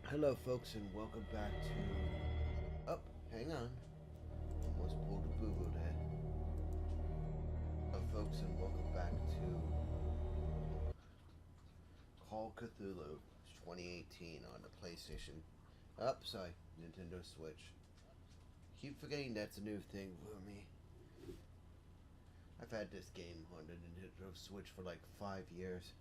Hello, folks, and welcome back to. Oh, hang on. Almost pulled a boo boo there. Hello, folks, and welcome back to Call Cthulhu 2018 on the PlayStation. Oh, sorry, Nintendo Switch. Keep forgetting that's a new thing for me. I've had this game on the Nintendo Switch for like 5 years.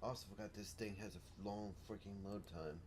Also forgot this thing has a long freaking load time.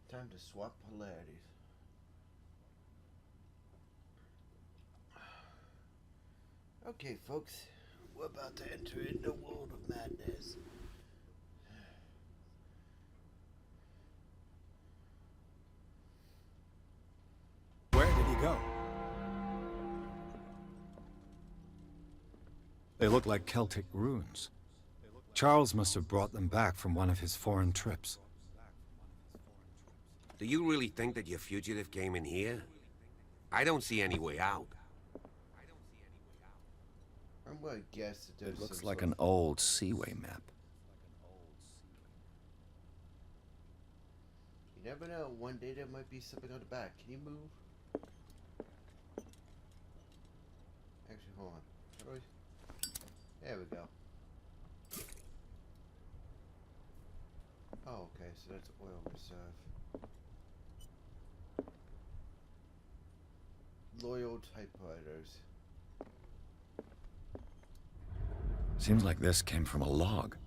Time to swap polarities. Okay, folks, we're about to enter into a world of madness. Where did he go? They look like Celtic runes. Charles must have brought them back from one of his foreign trips. Do you really think that your fugitive came in here? I don't see any way out. I'm gonna guess that there's It looks some like sort an old Seaway map. You never know. One day there might be something on the back. Can you move? Actually, hold on. How do I... There we go. Oh, okay. So that's oil reserve. Loyal typewriters. Seems like this came from a log.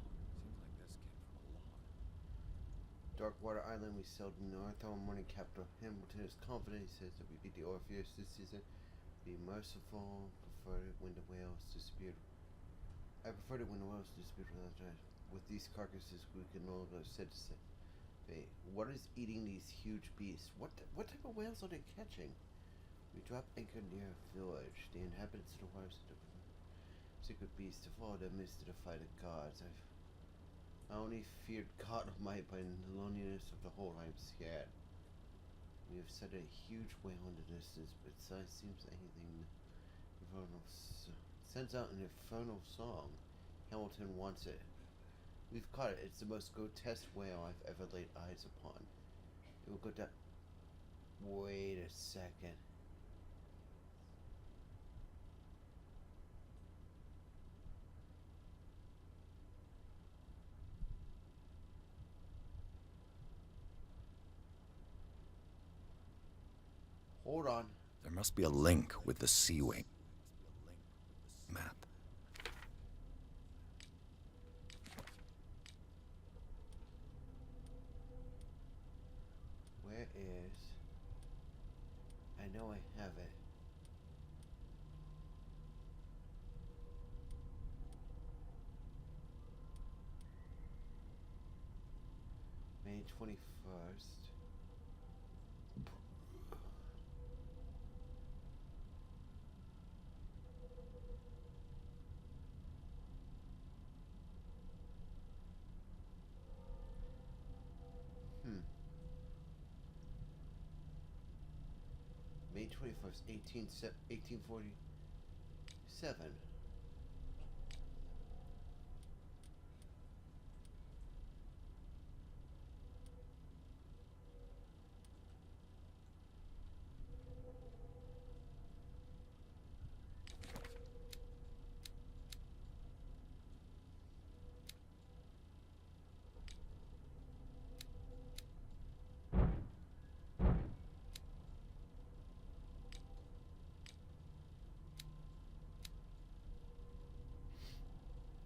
Darkwater Island, we sailed north on morning. Captain Hamilton is confident. He says that we beat the Orpheus this season. Be merciful. Prefer it when the whales disappeared. I prefer it when the whales disappeared without time. With these carcasses, we can no longer sit. Wait, what is eating these huge beasts? What type of whales are they catching? We drop anchor near a village. The inhabitants of the waters of the secret beasts to follow them is to defy the gods. I only feared God Almighty, but in the loneliness of the whole, I am scared. We have set a huge whale in the distance, but size seems anything infernal. Sends out an infernal song. Hamilton wants it. We've caught it. It's the most grotesque whale I've ever laid eyes upon. It will go down. Wait a second. Hold on. There must be a link with the Seaway map. Where is... I know I have it. May 21st. May 21st, 1847.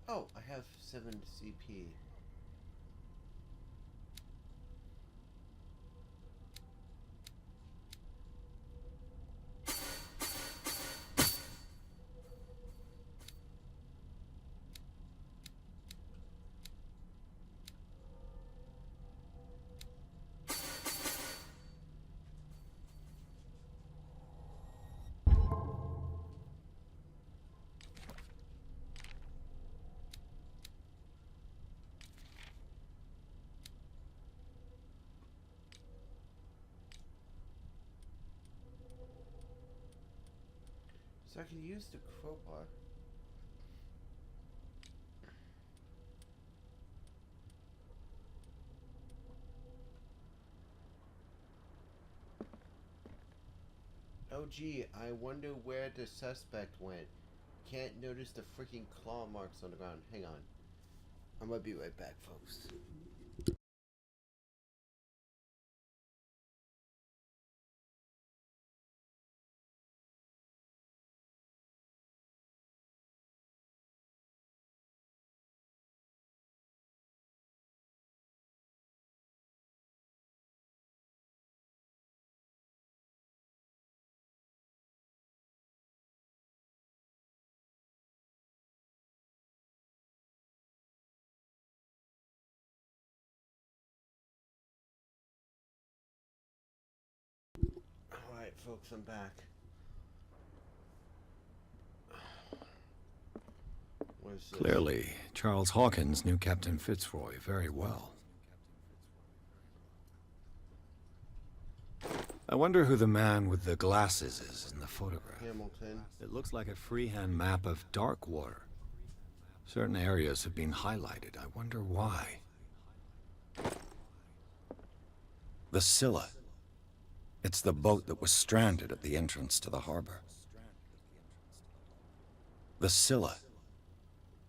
Oh, I have 7 CP. So I can use the crowbar. Oh gee, I wonder where the suspect went. Can't notice the freaking claw marks on the ground. Hang on. I'm gonna be right back, folks. Alright, folks, I'm back. What is this? Clearly, Charles Hawkins knew Captain Fitzroy very well. I wonder who the man with the glasses is in the photograph. Hamilton. It looks like a freehand map of dark water. Certain areas have been highlighted. I wonder why. The Scylla. It's the boat that was stranded at the entrance to the harbor. The Scylla.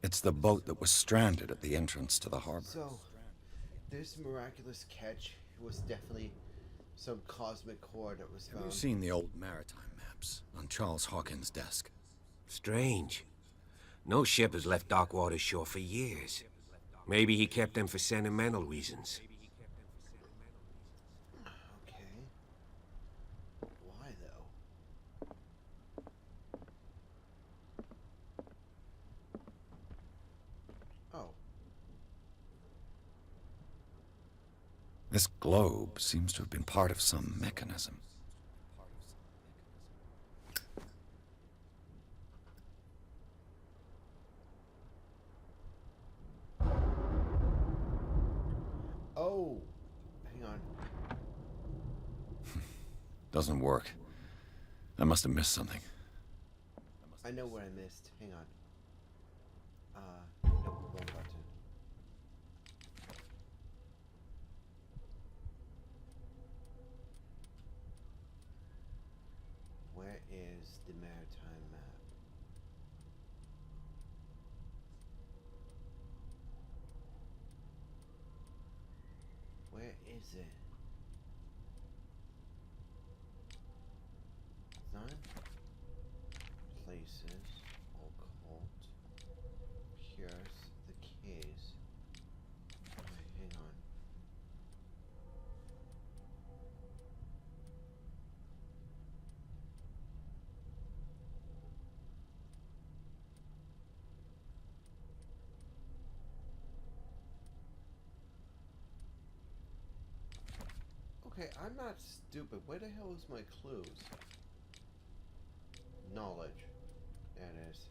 It's the boat that was stranded at the entrance to the harbor. So, this miraculous catch was definitely some cosmic core that was found. Have you seen the old maritime maps on Charles Hawkins' desk? Strange. No ship has left Darkwater shore for years. Maybe he kept them for sentimental reasons. Okay. Why, though? Oh. This globe seems to have been part of some mechanism. Oh! Hang on. Doesn't work. I must have missed something. I know what I missed. Hang on. No, wrong button. Where is the maritime map? Where is it? None? Places. Occult. Pierce. The keys. Alright, hang on. Okay, I'm not stupid. Where the hell is my clues? Knowledge. There it is.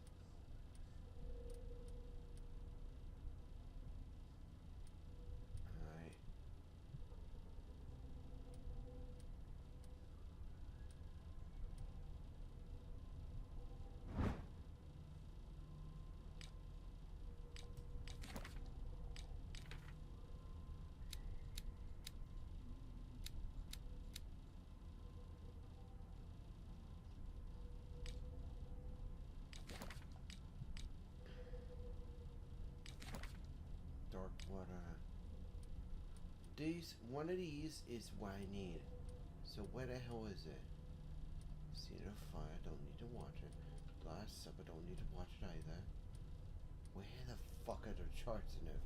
Alright. Dark water. One of these is what I need. So where the hell is it? Seed of Fire, don't need to watch it. Last Supper, don't need to watch it either. Where the charts and everything.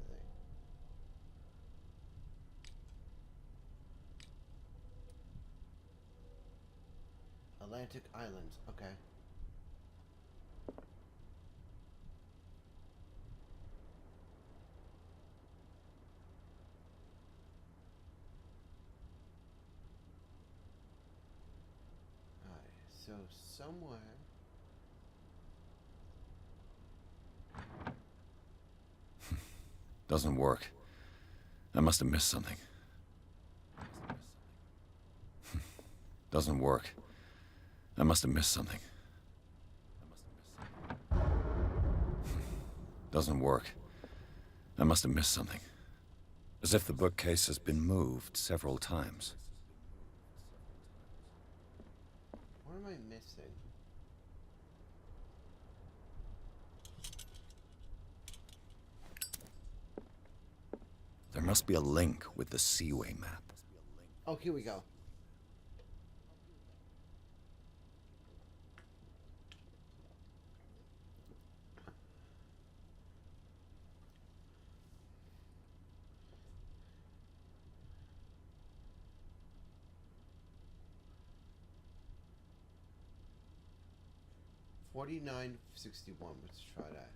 Atlantic Islands, okay. Alright, so somewhere. Doesn't work. I must have missed something. Doesn't work. I must have missed something. Doesn't work. I must have missed something. As if the bookcase has been moved several times. What am I missing? There must be a link with the Seaway map. Oh, here we go. $49.61. Let's try that.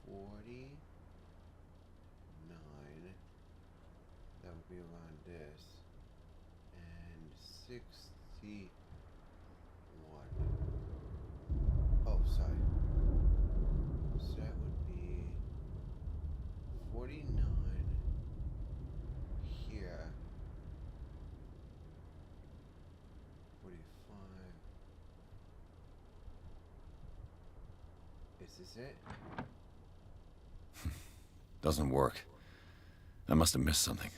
$49. That would be around this. And 61. Oh, sorry. So that would be 49 here. 45. Is this it? Doesn't work. I must have missed something.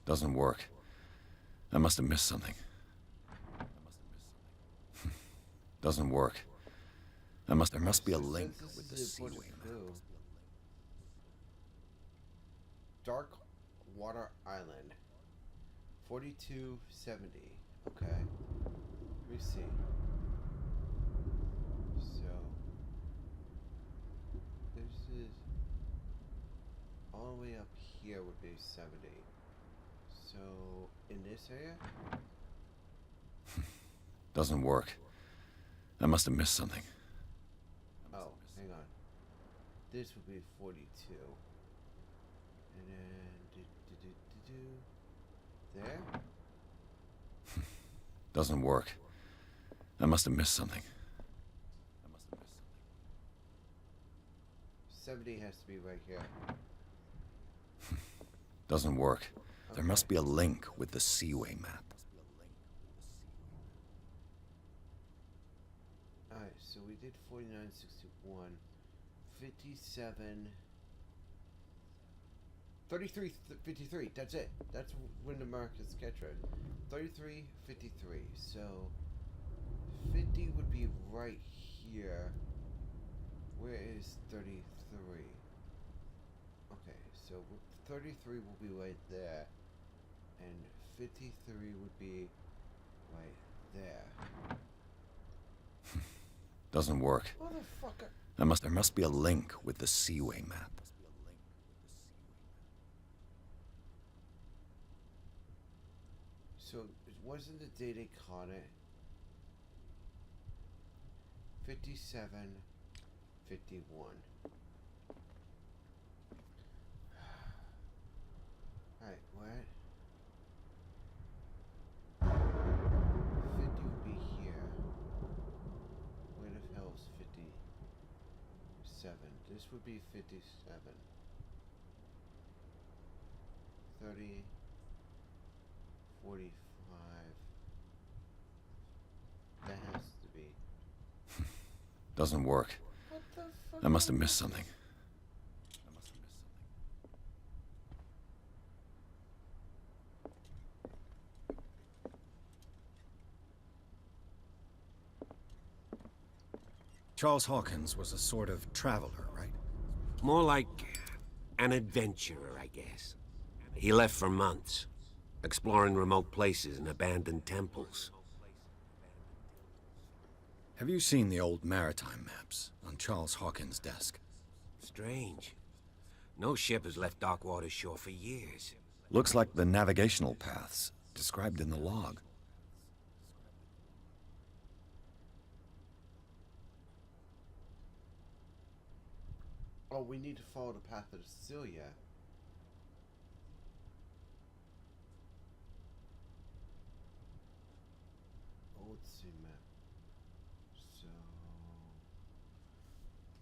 Doesn't work. I must have missed something. Doesn't work. There must be a link with the Seaway map. Dark Water Island. 4270. Okay. Let me see. So this is all the way up here would be 70. So in this area? Doesn't work. I must have missed something. Oh, hang on. This would be 42. And then there? Doesn't work. I must have missed something. 70 has to be right here. Doesn't work. Okay. There must be a link with the Seaway map. Alright, so we did 49.61. 57. 33.53. That's it. That's when the markets get right. 33.53. So 50 would be right here. Where is 33? Okay, so 33 will be right there, and 53 would be right there. Doesn't work. Motherfucker. There must be a link with the Seaway map. So it wasn't the day they caught it. 57, 51. Alright, what? 50 would be here. Where the hell is 57? This would be 57. 30, 45. That has to be. Doesn't work. What the fuck? I must have missed something. Charles Hawkins was a sort of traveler, right? More like An adventurer, I guess. He left for months, exploring remote places and abandoned temples. Have you seen the old maritime maps on Charles Hawkins' desk? Strange. No ship has left Darkwater's shore for years. Looks like the navigational paths described in the log. Oh, we need to follow the path of Cecilia. Oh, let's see, map. So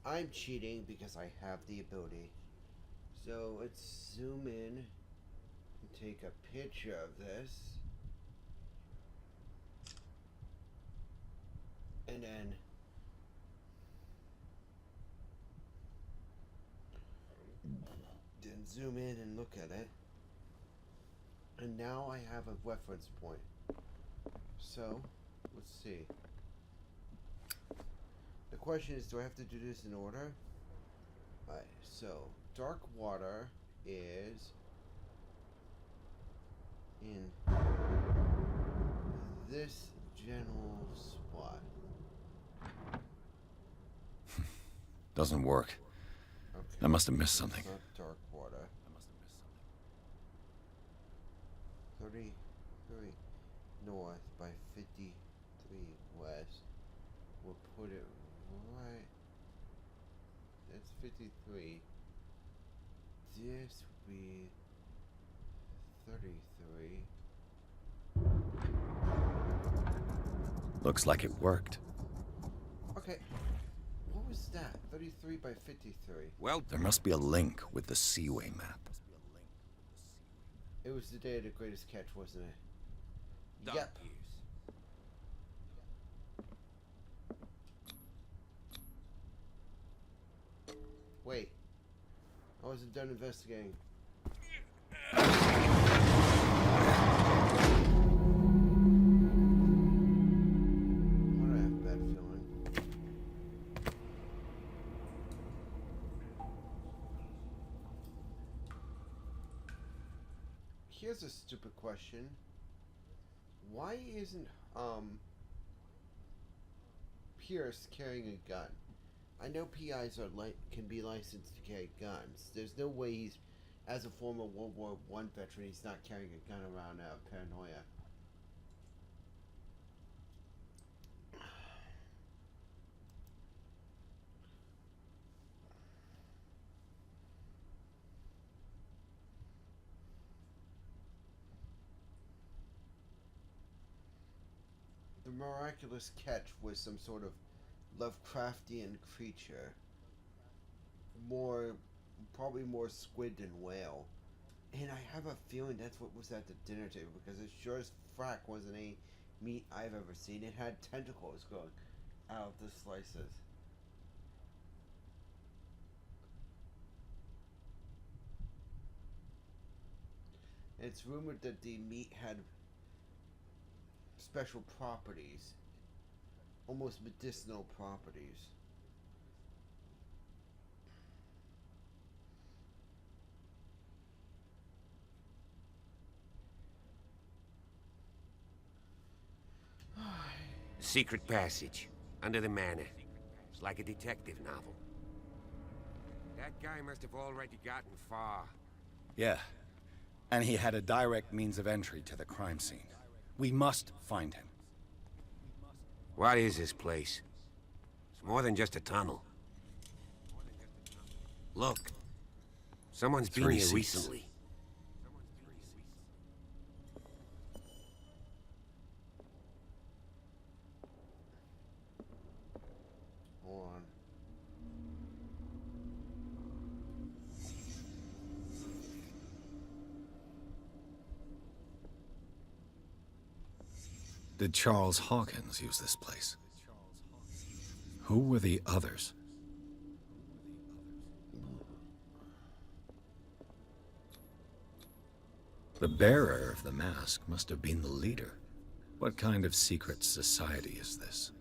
I'm cheating because I have the ability. So let's zoom in and take a picture of this. And then zoom in and look at it. And now I have a reference point. So, let's see. The question is, do I have to do this in order? Alright, so dark water is in this general spot. Doesn't work. Okay. I must have missed something. Not dark water. 33 north by 53 west. We'll put it right. That's 53. This will be 33. Looks like it worked. Okay. What was that? 33 by 53. Well, There must be a link with the Seaway map. It was the day of the greatest catch, wasn't it? dark Yep. years. Wait. I wasn't done investigating. Why do I have a bad feeling? Here's a stupid question. Why isn't Pierce carrying a gun? I know PIs are can be licensed to carry guns. There's no way he's, as a former World War I veteran, he's not carrying a gun around out of paranoia. The miraculous catch was some sort of Lovecraftian creature. Probably more squid than whale. And I have a feeling that's what was at the dinner table, because it sure as frack wasn't any meat I've ever seen. It had tentacles going out of the slices. And it's rumored that the meat had special properties, almost medicinal properties. Secret passage under the manor. It's like a detective novel. That guy must have already gotten far. Yeah. And he had a direct means of entry to the crime scene. We must find him. What is this place? It's more than just a tunnel. Look. Someone's been 3 here seats. recently. Hold on. Did Charles Hawkins use this place? Who were the others? The bearer of the mask must have been the leader. What kind of secret society is this?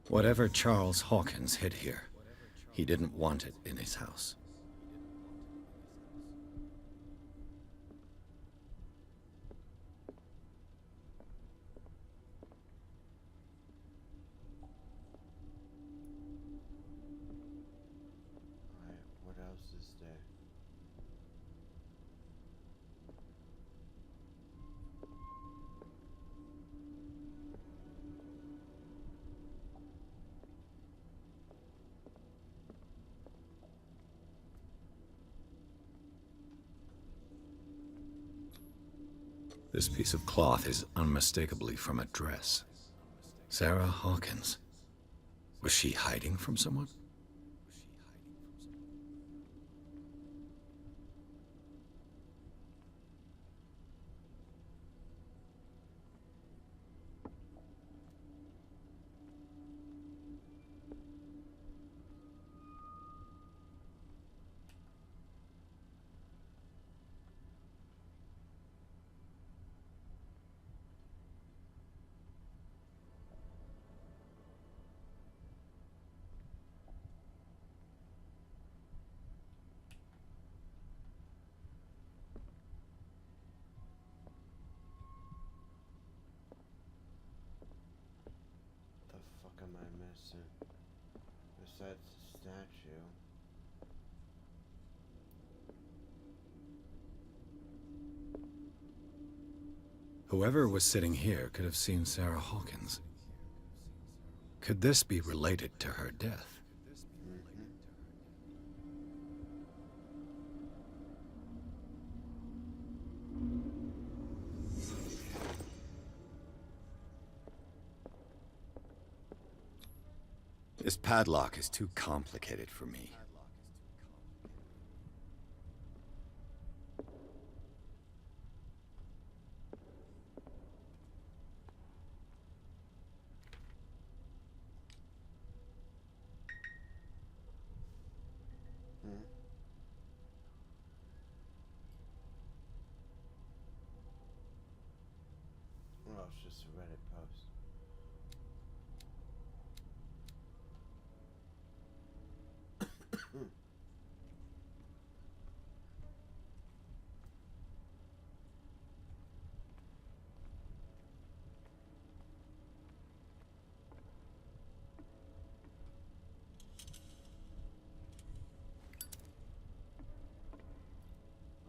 Whatever Charles Hawkins hid here, he didn't want it in his house. Alright, what else is there? This piece of cloth is unmistakably from a dress. Sarah Hawkins. Was she hiding from someone? The fuck am I missing? Besides the statue. Whoever was sitting here could have seen Sarah Hawkins. Could this be related to her death? This padlock is too complicated for me. Oh, it's just a Reddit post.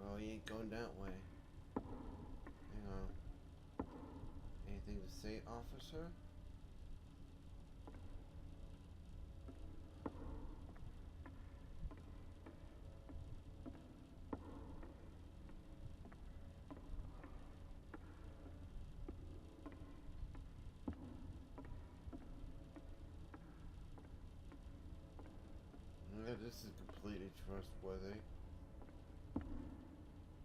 Oh, he ain't going that way. Hang on. Anything to say, officer? Yeah, this is completely trustworthy.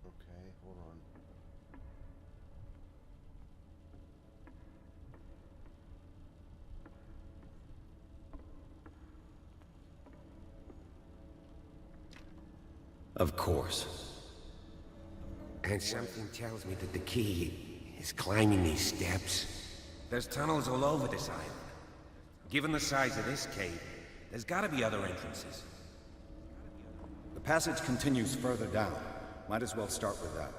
Okay, hold on. Of course. And something tells me that the key is climbing these steps. There's tunnels all over this island. Given the size of this cave, there's gotta be other entrances. The passage continues further down. Might as well start with that.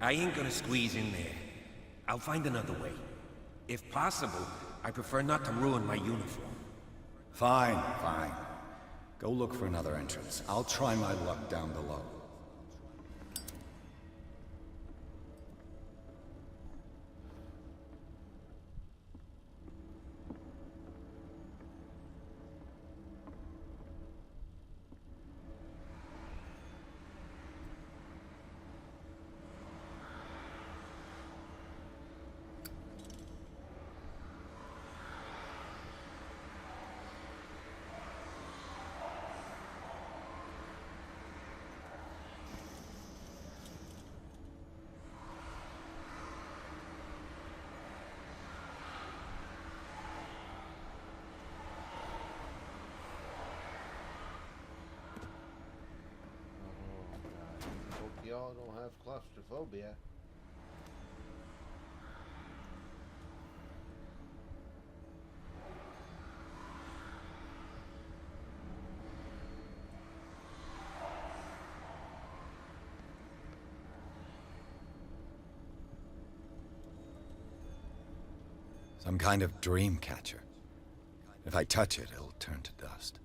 I ain't gonna squeeze in there. I'll find another way. If possible, I prefer not to ruin my uniform. Fine, fine. Go look for another entrance. I'll try my luck down below. Hope y'all don't have claustrophobia. Some kind of dream catcher. If I touch it, it'll turn to dust.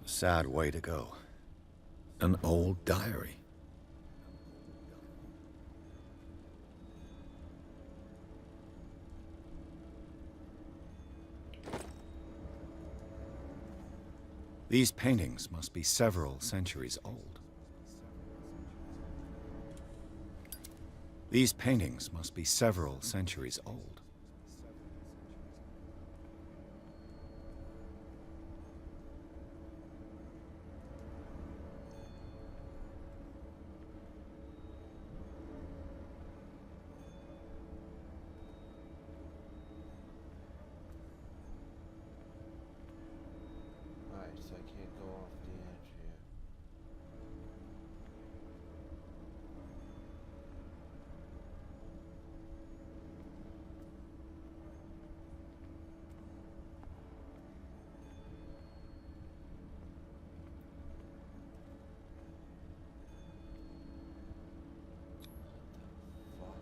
A sad way to go. An old diary. These paintings must be several centuries old. These paintings must be several centuries old. Alright, so I can't go off the edge here. Fuck.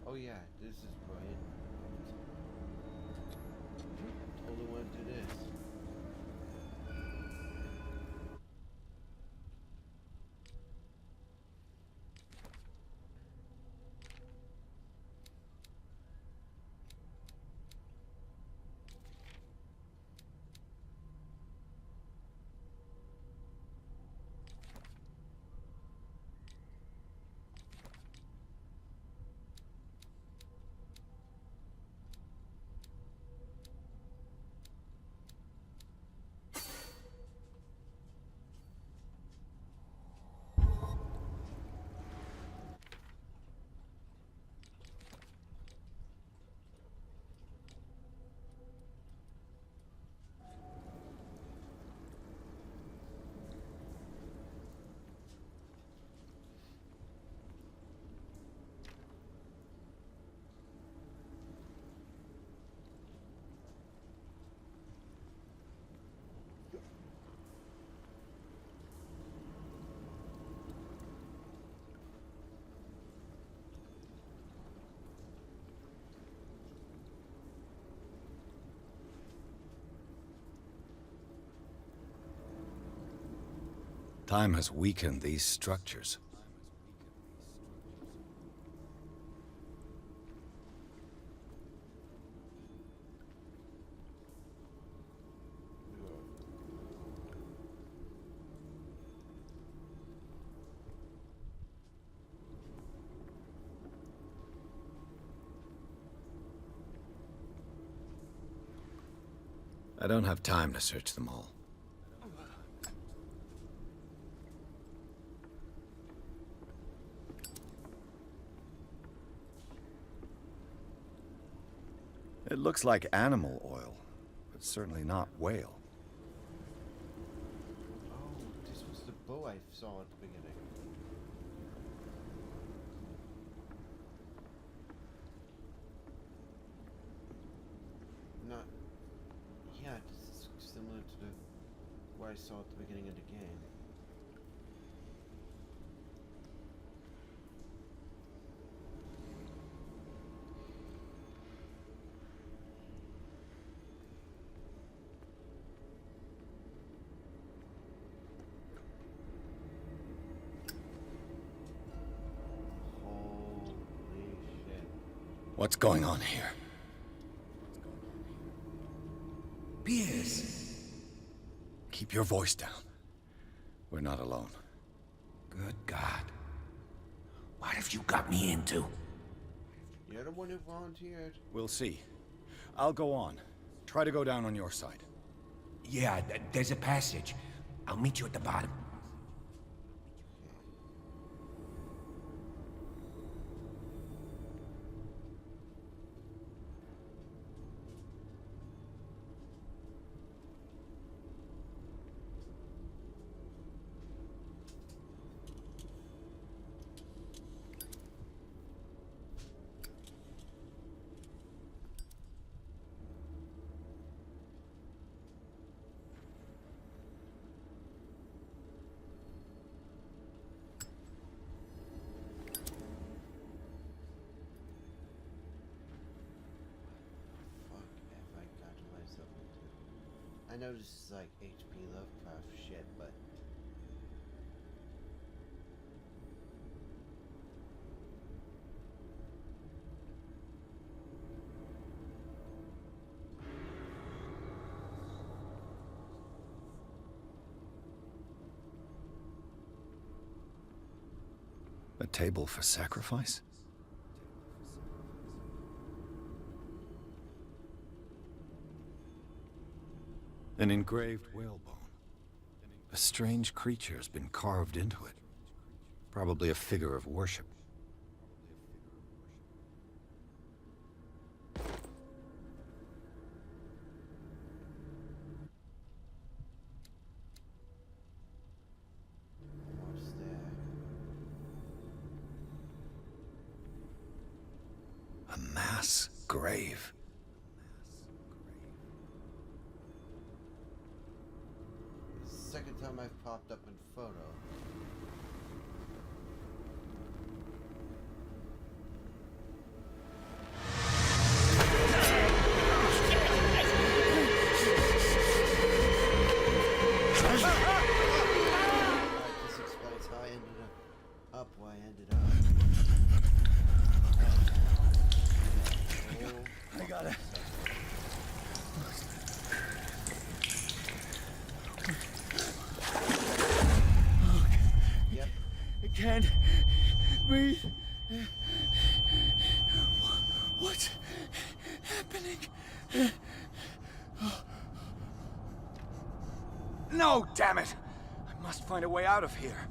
Oh yeah, this is brilliant. Totally went to this. Time has weakened these structures. I don't have time to search them all. It looks like animal oil, but certainly not whale. Oh, this was the bow I saw at the beginning. Not... Yeah, this is similar to the what I saw at the beginning of the game. What's going on here? Pierce! Keep your voice down. We're not alone. Good God. What have you got me into? You're the one who volunteered. We'll see. I'll go on. Try to go down on your side. Yeah, there's a passage. I'll meet you at the bottom. know this is like H.P. Lovecraft shit, but A table for sacrifice? An engraved whalebone. A strange creature has been carved into it. Probably a figure of worship. what's there? A mass grave. It's the second time I've popped up in photo. This explains how I ended up where I ended up. I gotta... Yep. I can't breathe. What's happening? No, damn it! I must find a way out of here.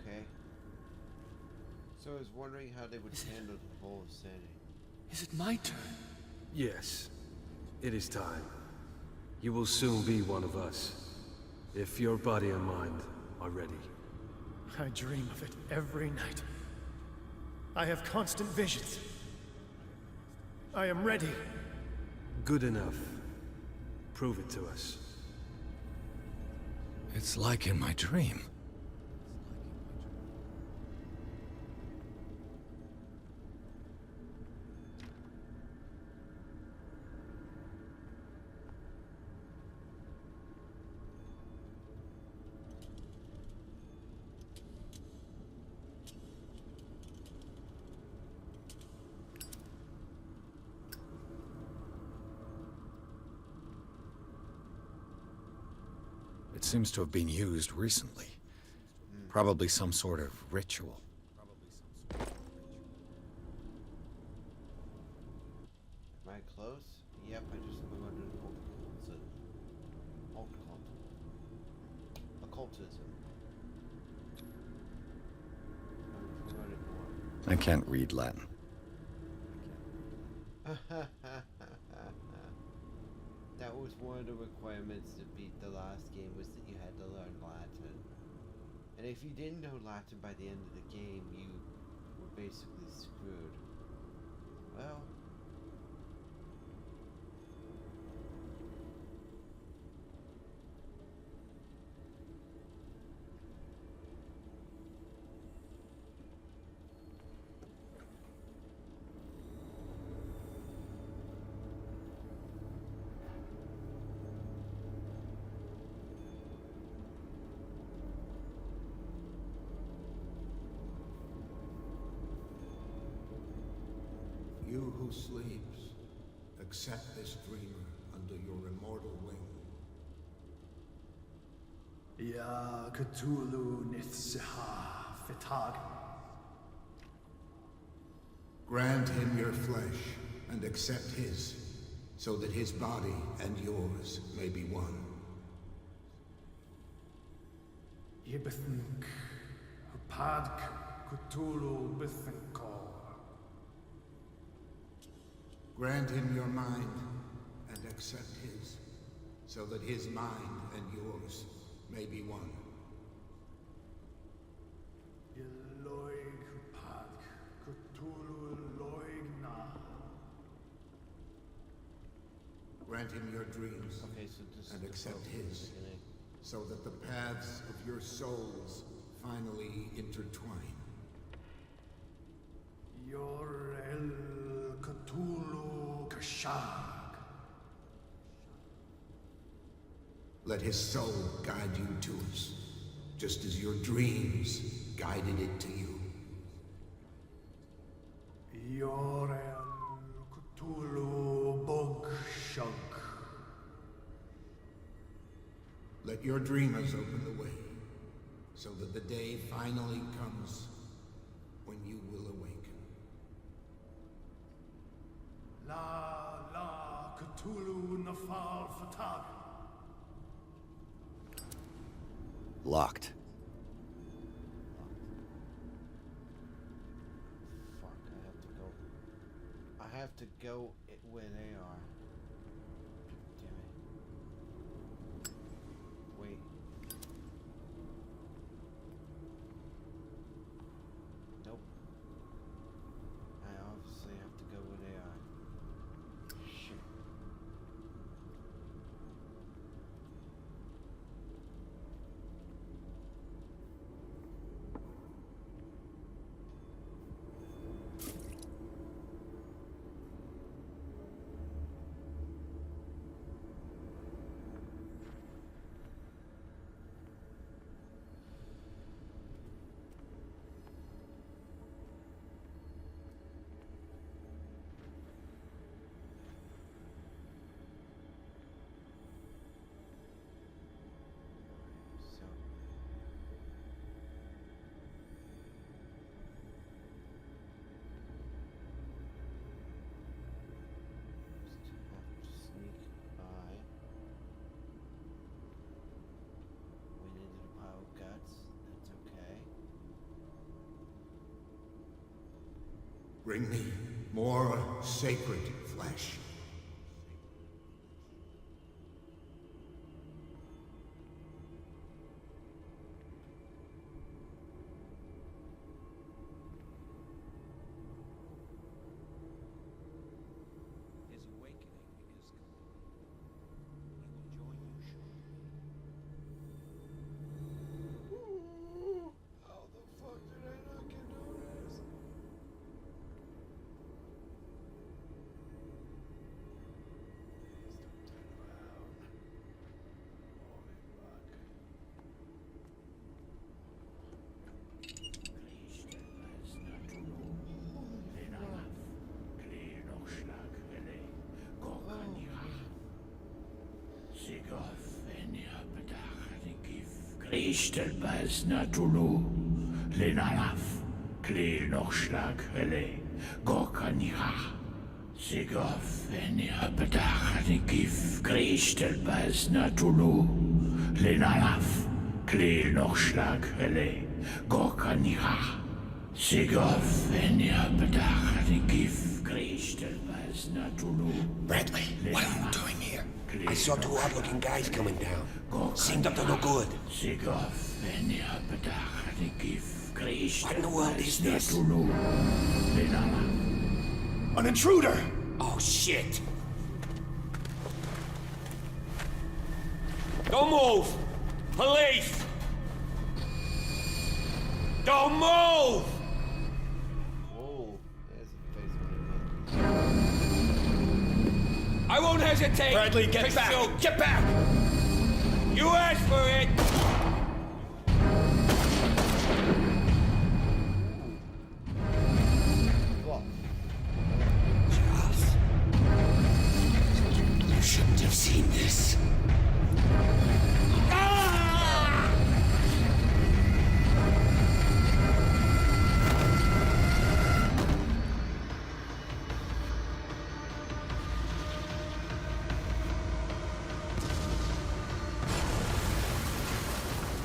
Okay. So I was wondering how they would handle the whole setting. Is it my turn? Yes, it is time. You will soon be one of us, if your body and mind are ready. I dream of it every night. I have constant visions. I am ready. Good enough. Prove it to us. It's like in my dream. It seems to have been used recently. Probably some sort of ritual. Am I close? Yep, I just promoted occultism. I promoted more. I can't read Latin. That was one of the requirements to beat the last game, was that you had to learn Latin. And if you didn't know Latin by the end of the game, you were basically screwed. Well... You who sleeps, accept this dreamer under your immortal wing. Ya Cthulhu Nithsiha Fitag. Grant him your flesh and accept his, so that his body and yours may be one. Yibithink Padk Cthulhu Bithinkor. Grant him your mind and accept his, so that his mind and yours may be one. Yeloig Padk Cthulhu Loigna. Grant him your dreams Okay, so this and is the accept quote from the his, beginning. so that the paths of your souls finally intertwine. Yor el Cthulhu Kashag. Let his soul guide you to us, just as your dreams guided it to you. Yor el Cthulhu Bogshug. Let your dreamers open the way, so that the day finally comes when you will awaken. La Cthulhu Nafal Fatag. Locked. Fuck, I have to go where they are. Damn it. Wait. Nope. I obviously have to go where they are. Shit. So just have to sneak by. Went into the pile of guts. That's okay. Bring me more sacred flesh. His awakening is complete. He will join you shortly. How the fuck did I not get noticed? Christelbas Natulu, Lenalaf, Kleel nog slag, Hele, Gorkanira, Sigof, en Yapatach, the Gif, Christelbas Natulu, Lenalaf, Kleel nog slag, Hele, Gorkanira, Sigof, en Yapatach, the Gif, Christelbas Natulu. Bradley, what are you doing here? I saw two odd-looking guys coming down. Seemed up to no good. What in the world is this? An intruder! Oh, shit! Don't move! Police! Don't move! Whoa, there's a face on it. I won't hesitate! Bradley, get to back! shoot. Get back! You asked for it! Fuck. Charles, you shouldn't have seen this. Ah!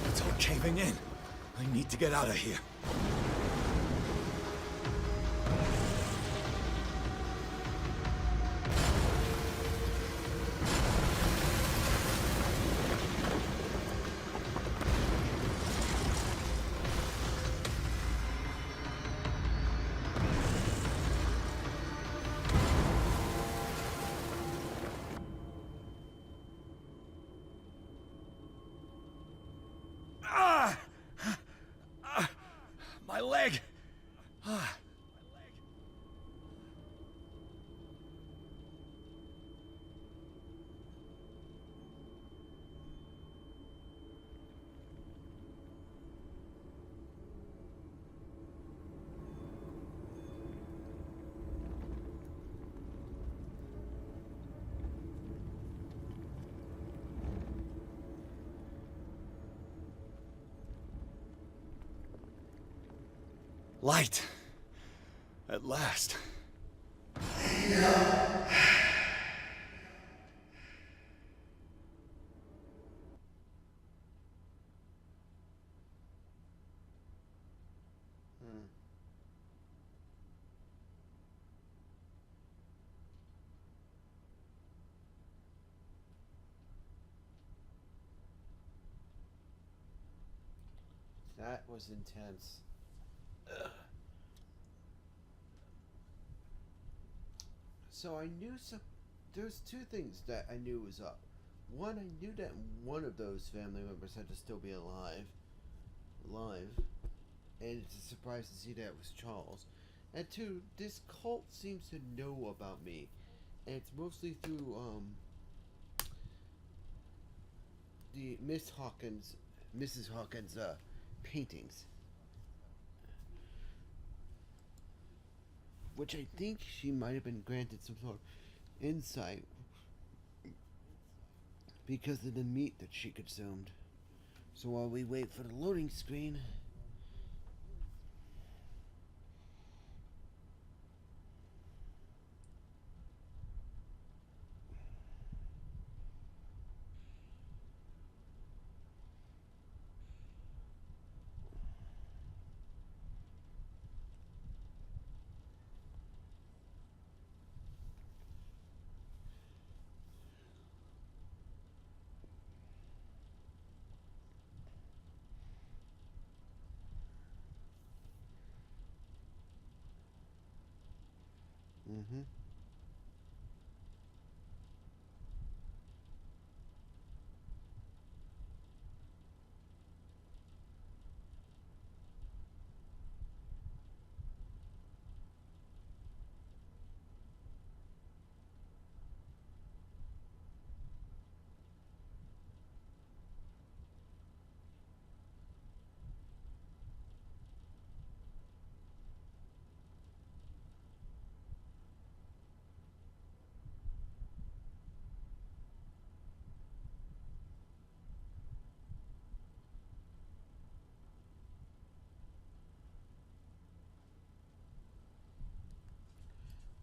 It's all caving in. I need to get out of here. Light. At last. That was intense. Ugh. So I knew there's two things that I knew was up. One, I knew that one of those family members had to still be alive, and it's a surprise to see that it was Charles. And two, this cult seems to know about me, and it's mostly through the Mrs. Hawkins paintings, which I think she might have been granted some sort of insight because of the meat that she consumed. So while we wait for the loading screen,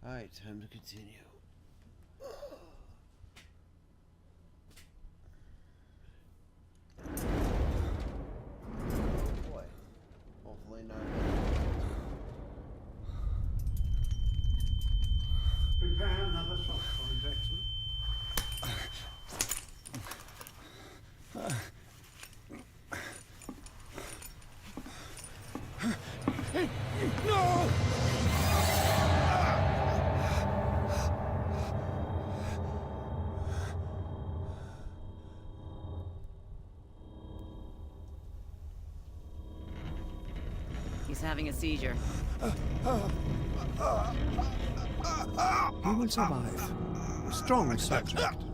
alright, time to continue. Oh boy. Hopefully not. Prepare another shot for injection. No! He's having a seizure. He will survive. Strong subject.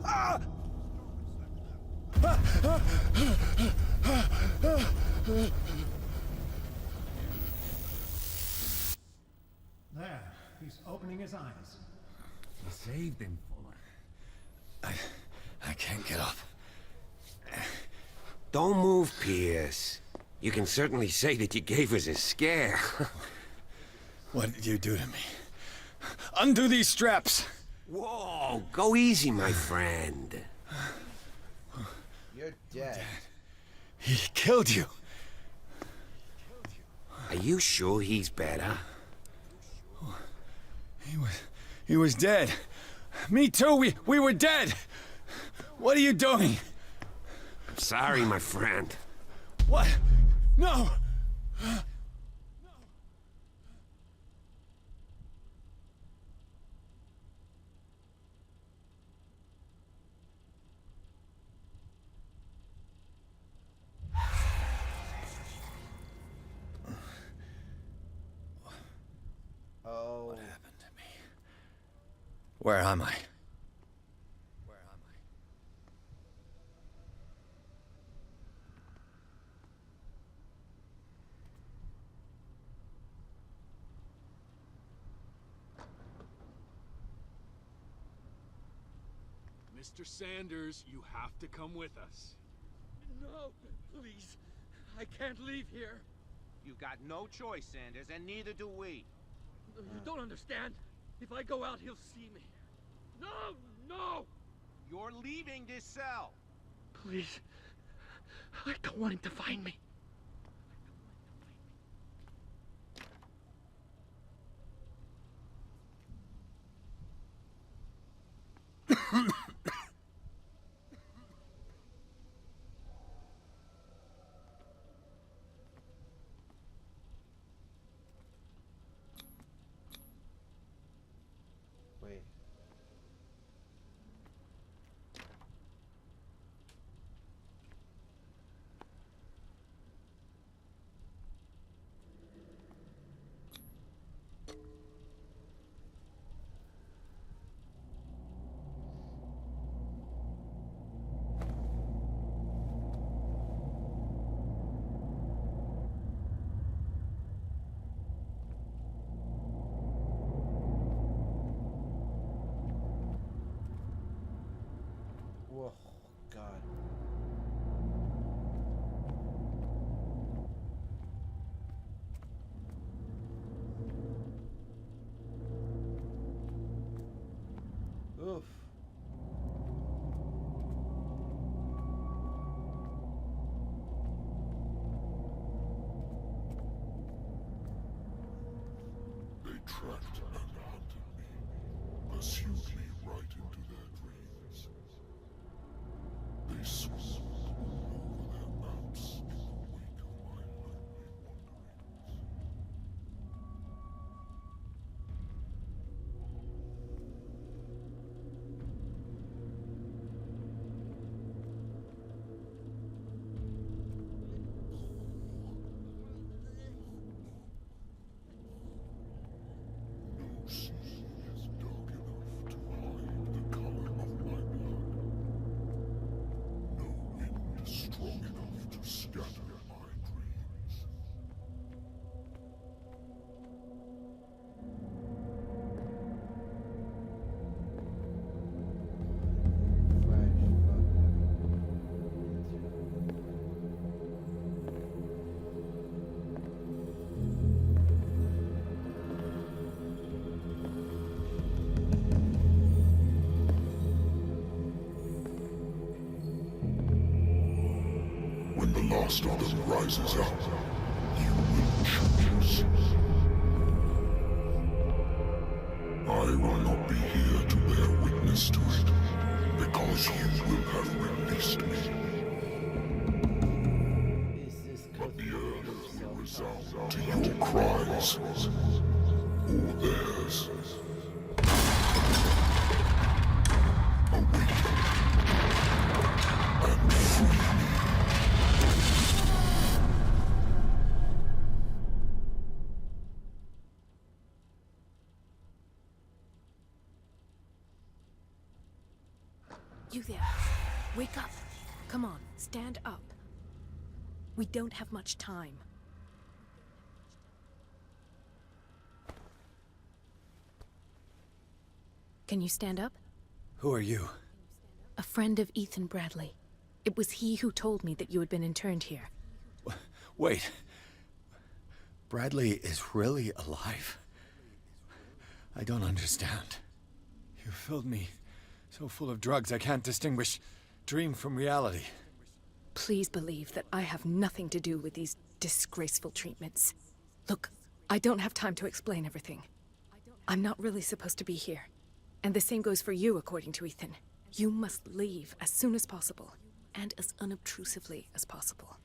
There, he's opening his eyes. You saved him, Fuller. I can't get up. Don't move, Pierce. You can certainly say that you gave us a scare. What did you do to me? Undo these straps! Whoa, go easy, my friend. You're dead. He killed you. Are you sure he's better? He was dead. Me too, we were dead. What are you doing? I'm sorry, my friend. What? No! Oh. What happened to me? Where am I? Mr. Sanders, you have to come with us. No, please. I can't leave here. You've got no choice, Sanders, and neither do we. You don't understand. If I go out, he'll see me. No! No! You're leaving this cell. Please. I don't want him to find me. Wait. Whoa, God. Oof. They tracked and hunted me, pursued me right into their dreams. They swooped all over their maps in the wake of my lonely wanderings. No sea is dark enough to hide the color of my blood. No wind strong enough to scatter my dreams. When the last of them rises up, you will choose. I will not be here to bear witness to it, because you will have released me. But the earth will resound to your cries, or theirs. Awaken and free me. You there. Wake up. Come on, stand up. We don't have much time. Can you stand up? Who are you? A friend of Ethan Bradley. It was he who told me that you had been interned here. Wait. Bradley is really alive? I don't understand. You filled me so full of drugs I can't distinguish dream from reality. Please believe that I have nothing to do with these disgraceful treatments. Look, I don't have time to explain everything. I'm not really supposed to be here. And the same goes for you, according to Ethan. You must leave as soon as possible, and as unobtrusively as possible.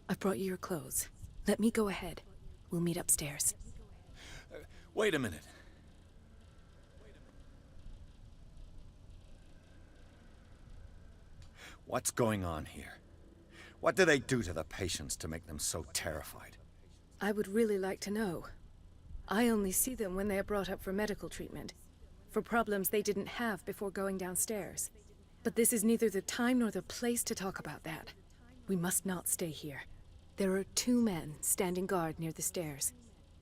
I've brought you your clothes. Let me go ahead. We'll meet upstairs. Wait a minute. What's going on here? What do they do to the patients to make them so terrified? I would really like to know. I only see them when they are brought up for medical treatment, for problems they didn't have before going downstairs. But this is neither the time nor the place to talk about that. We must not stay here. There are 2 men standing guard near the stairs.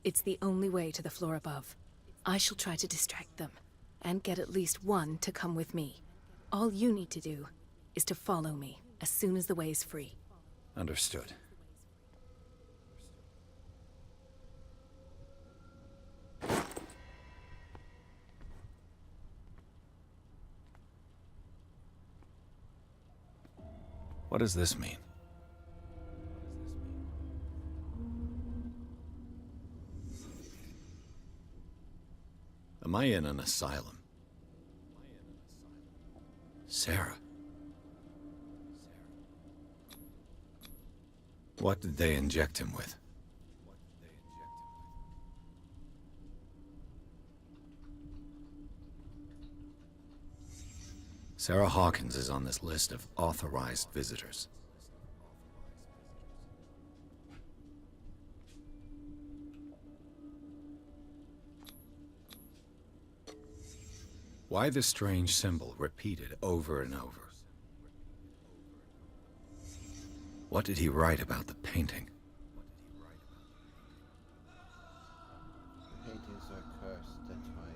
It's the only way to the floor above. I shall try to distract them, and get at least one to come with me. All you need to do is to follow me as soon as the way is free. Understood. What does this mean? Am I in an asylum? Sarah. What did they inject him with? Sarah Hawkins is on this list of authorized visitors. Why the strange symbol repeated over and over? What did he write about the painting? Paintings are cursed, that's why.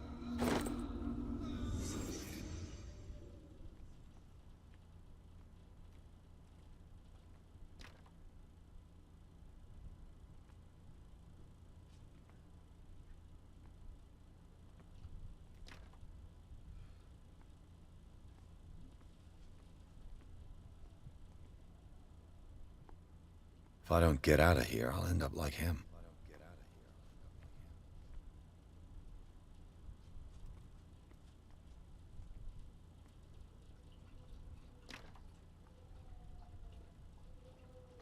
If I don't get out of here, I'll end up like him.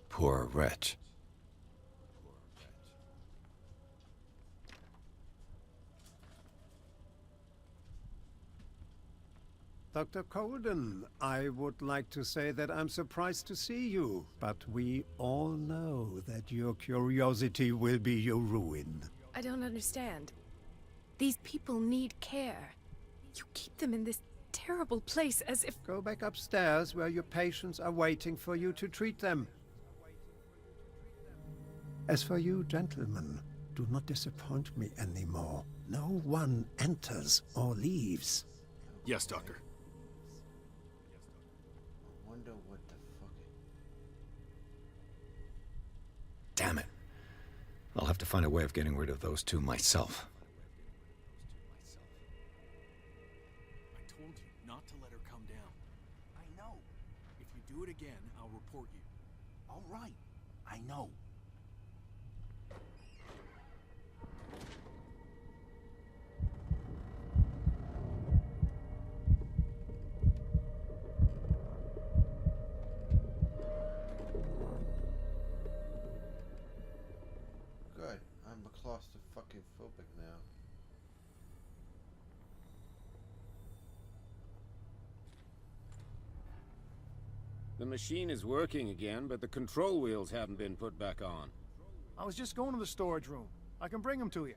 Poor wretch. Dr. Colden, I would like to say that I'm surprised to see you, but we all know that your curiosity will be your ruin. I don't understand. These people need care. You keep them in this terrible place as if... Go back upstairs where your patients are waiting for you to treat them. As for you, gentlemen, do not disappoint me anymore. No one enters or leaves. Yes, Doctor. I wonder what the fuck... Damn it. I'll have to find a way of getting rid of those two myself. I told you not to let her come down. I know. If you do it again, I'll report you. All right. I know. Good. I'm a claustrophobic now. The machine is working again, but the control wheels haven't been put back on. I was just going to the storage room. I can bring them to you.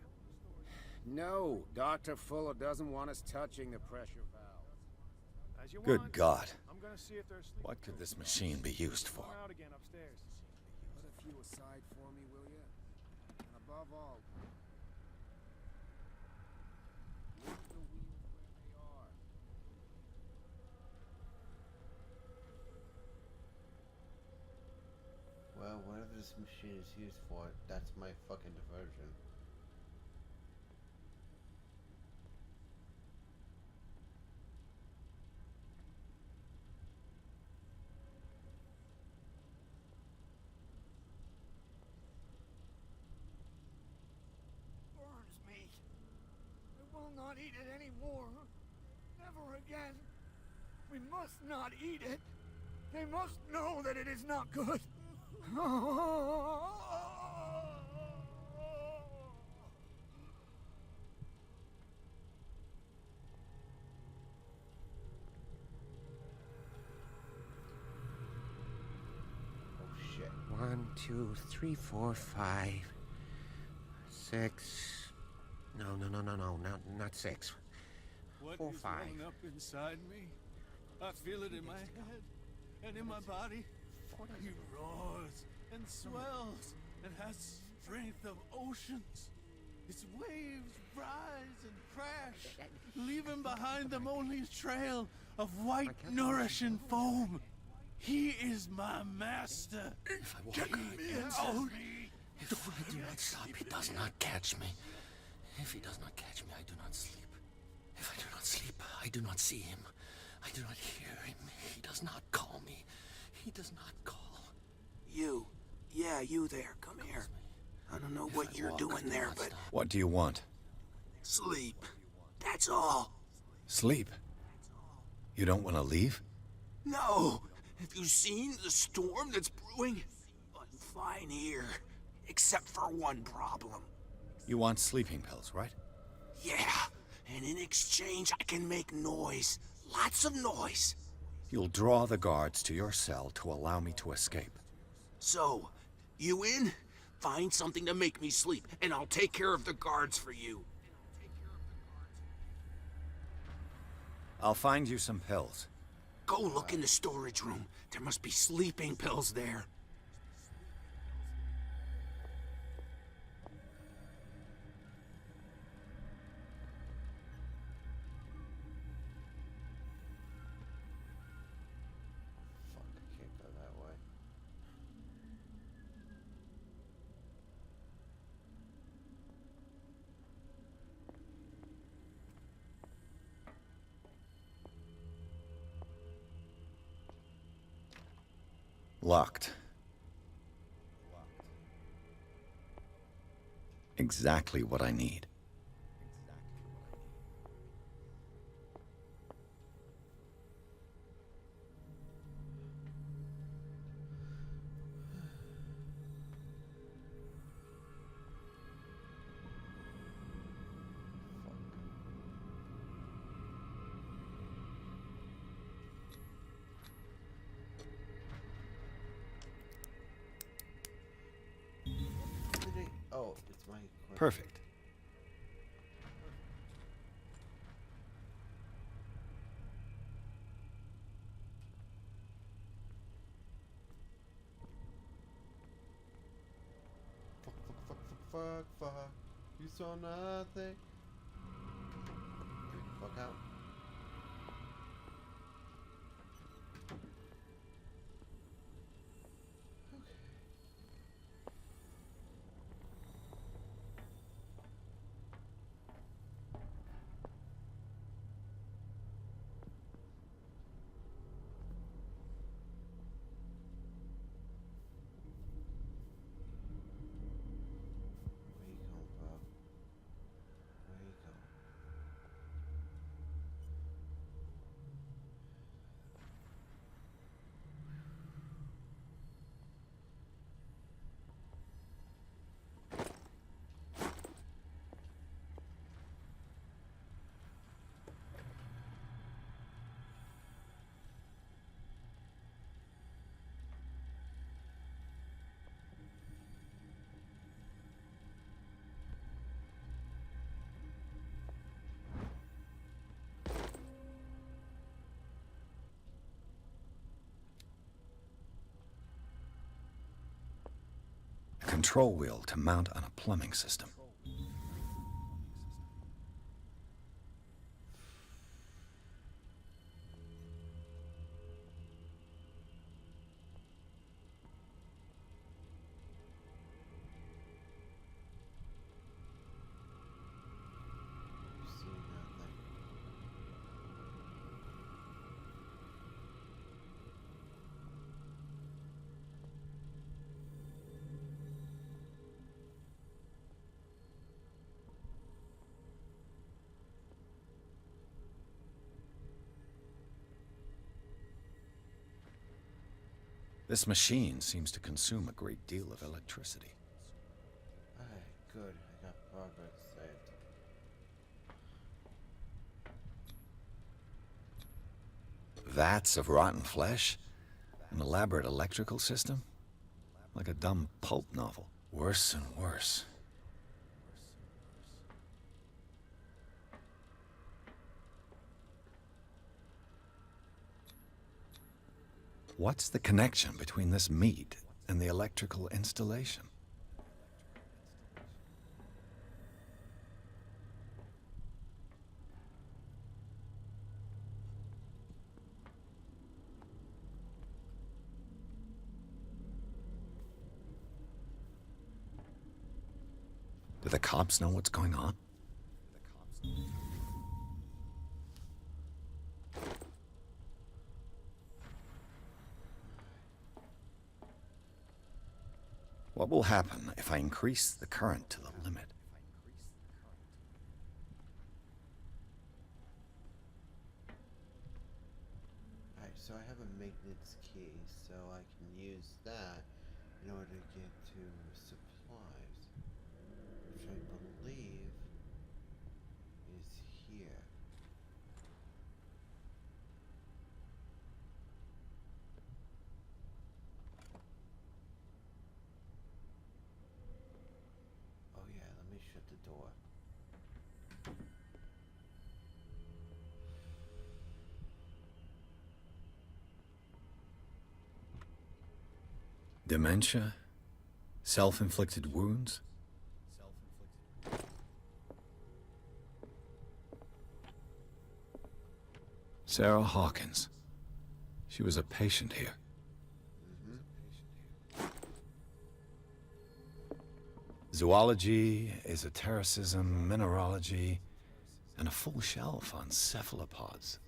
No, Dr. Fuller doesn't want us touching the pressure valve. As you Good want. God. I'm gonna see if there's... What could this machine be used for? Out again upstairs. Put a few aside for me, will you? And above all, leave the wheels where they are. Well, whatever this machine is used for, that's my fucking diversion. Burns me. I will not eat it anymore. Never again. We must not eat it. They must know that it is not good. Shit. 1, 2, 3, 4, 5, 6. No, not 6. What 4, is 5. running up inside me? I feel it in my head and in my body. He roars and swells and has strength of oceans. Its waves rise and crash, leaving behind them only a trail of white, nourishing foam. He is my master. If I walk, if I do not stop, he does not catch me. If he does not catch me, I do not sleep. If I do not sleep, I do not see him. I do not hear him. He does not call me. He does not call. You. Yeah, you there. Come here. I don't know what you're doing there, but... What do you want? Sleep. That's all. Sleep? You don't want to leave? No! Have you seen the storm that's brewing? I'm fine here. Except for one problem. You want sleeping pills, right? Yeah, and in exchange I can make noise. Lots of noise. You'll draw the guards to your cell to allow me to escape. So, you in? Find something to make me sleep, and I'll take care of the guards for you. I'll find you some pills. Go look in the storage room. There must be sleeping pills there. Fuck, I can't go that way. Locked. Exactly what I need. Oh, it's my... Perfect. Fuck. You saw nothing. Fuck out. A control wheel to mount on a plumbing system. This machine seems to consume a great deal of electricity. Alright, good. I got progress saved. Vats of rotten flesh? An elaborate electrical system? Like a dumb pulp novel. Worse and worse. What's the connection between this meat and the electrical installation? Do the cops know what's going on? What will happen if I increase the current to the limit? Alright, so I have a maintenance key, so I can use that in order to get to supplies, which I believe is here. Oh yeah, let me shut the door. Dementia? Self-inflicted wounds? Sarah Hawkins. She was a patient here. Zoology, esotericism, mineralogy, and a full shelf on cephalopods.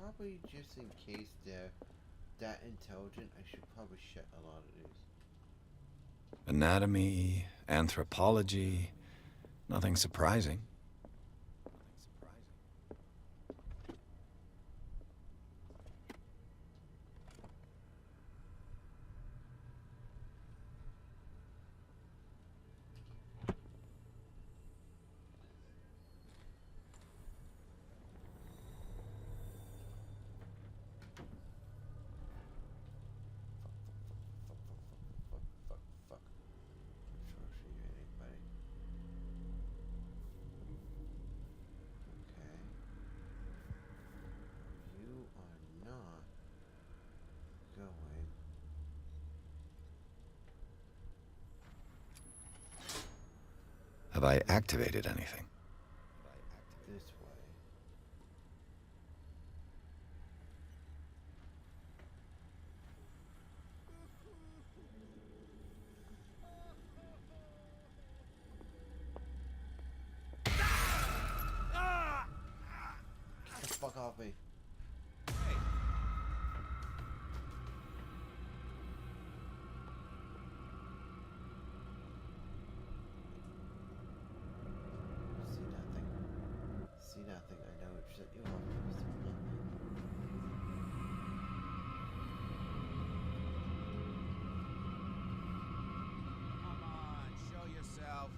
Probably just in case they're that intelligent, I should probably shut a lot of these. Anatomy, anthropology, nothing surprising. Fuck. Sure, anybody. Okay. You are not going. Have I activated anything? This way. Get the fuck off me. See nothing. I know it shut you off. See nothing. Come on, show yourself.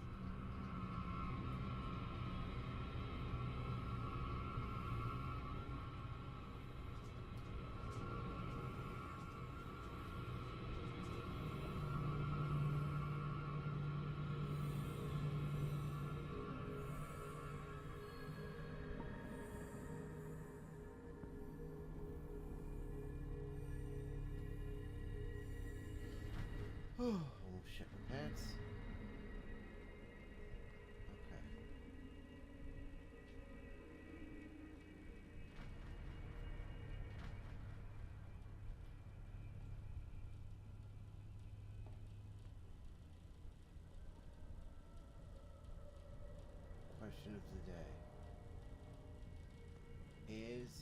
Oh shit, my pants. Okay. Question of the day is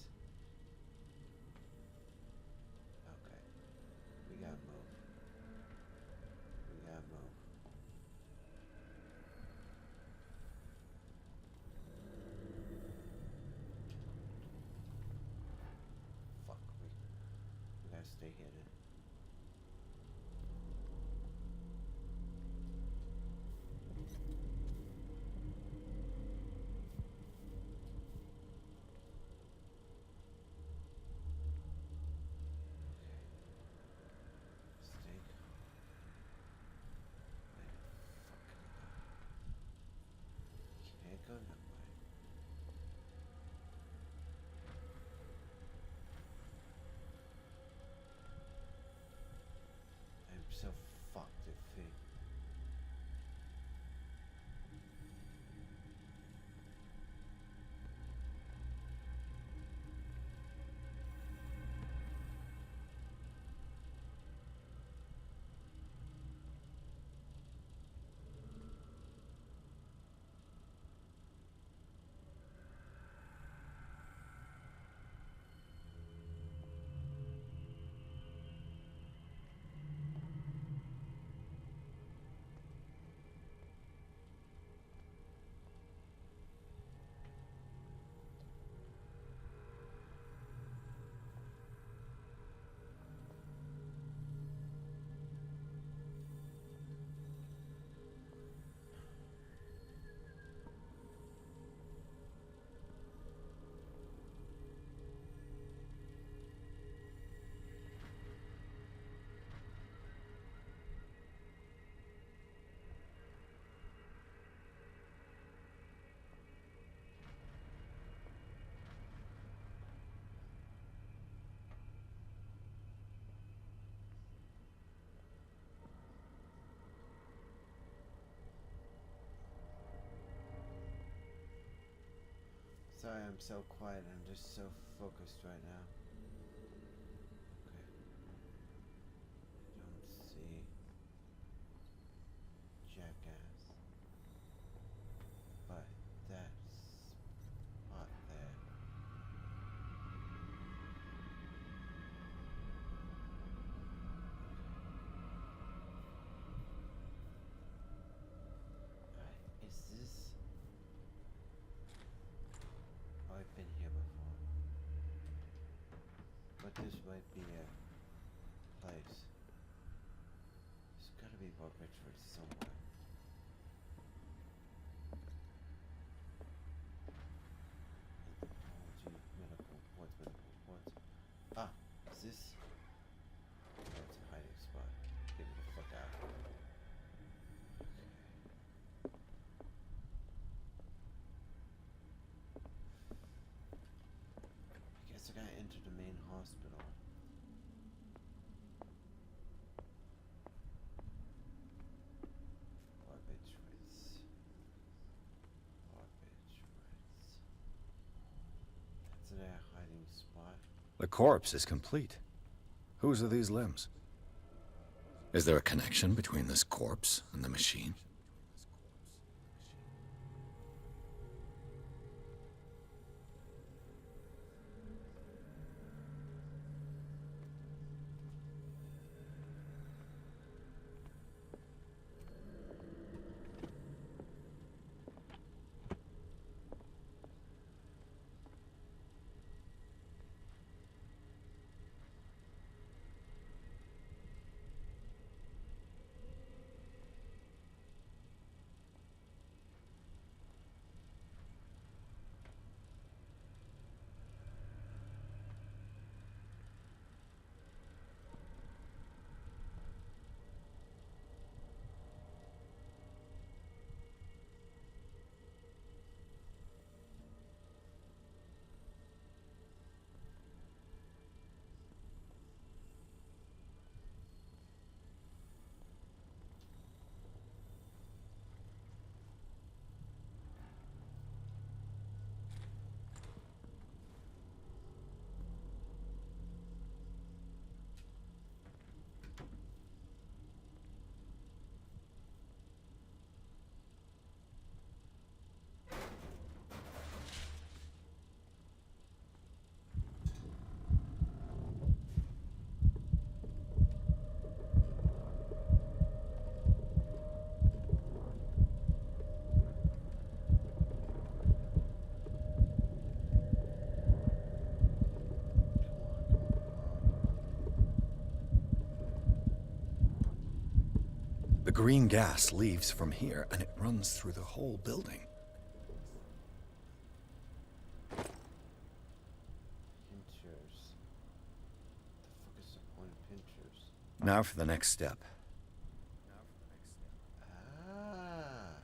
okay. We gotta move. We gotta move. Fuck, we gotta stay here then. Stay calm. Can't go that way. Sorry, I'm so quiet. I'm just so focused right now. Okay. Don't see jackass. But that's hot there. Alright, is this... Oh, I've been here before. But this might be a place. There's gotta be more Richards somewhere. Anthropology, medical reports, medical reports. Ah, is this? Oh, it's a hiding spot. Get me the fuck out. I guess I gotta enter the main hospital. Arbitrates. That's their hiding spot. The corpse is complete. Whose are these limbs? Is there a connection between this corpse and the machine? The green gas leaves from here, and it runs through the whole building. Pinchers. The fuck is the point of pinchers? Now for the next step. Ah.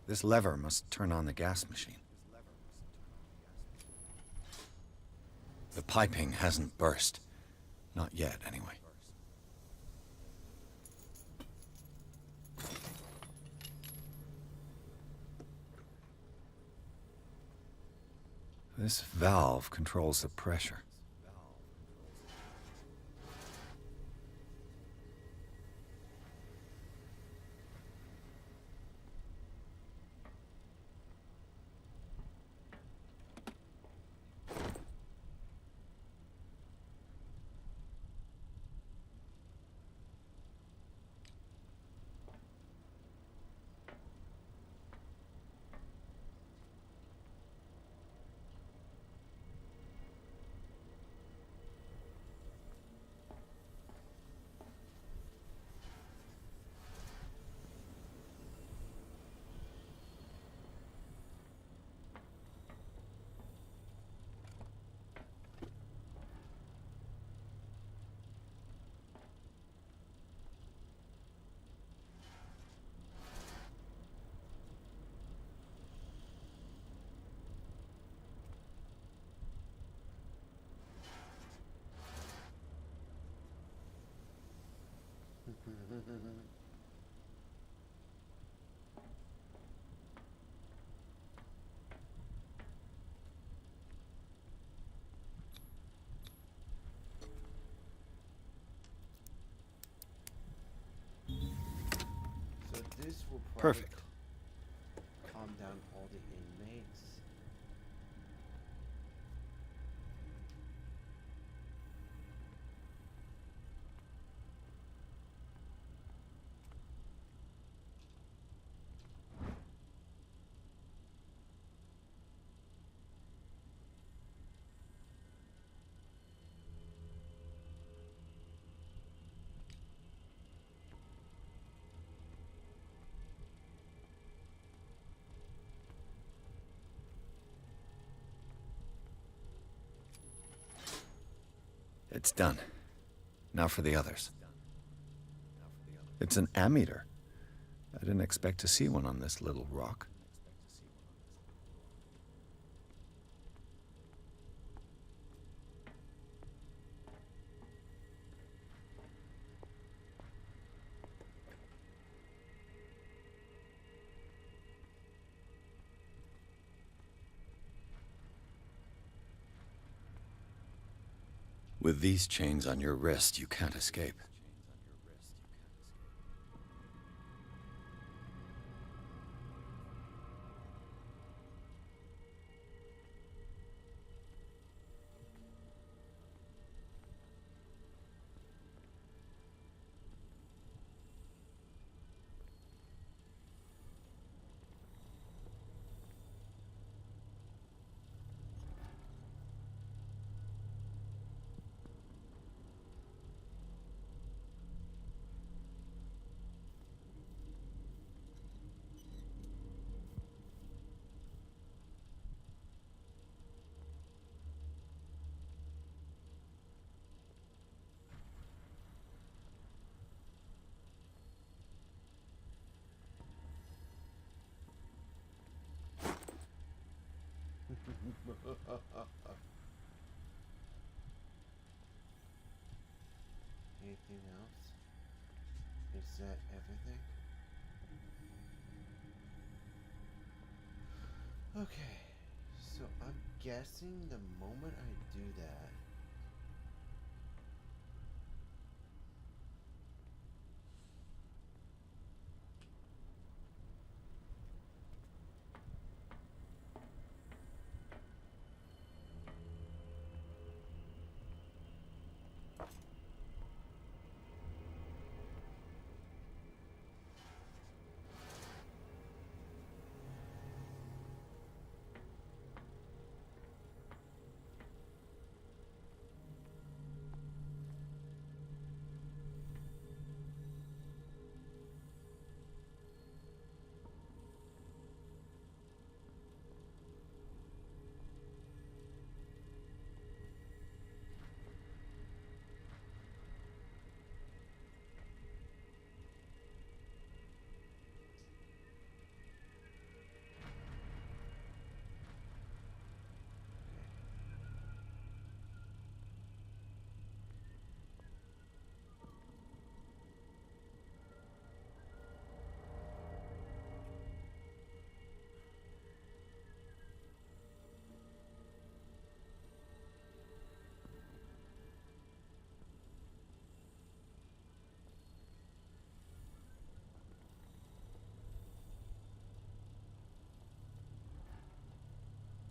This lever must turn on the gas machine. The piping hasn't burst. Not yet, anyway. This valve controls the pressure. So this will probably Perfect. calm down all the inmates. It's done. Now for the others. It's an ammeter. I didn't expect to see one on this little rock. With these chains on your wrist, you can't escape. Anything else? Is that everything? Okay, so I'm guessing the moment I do that,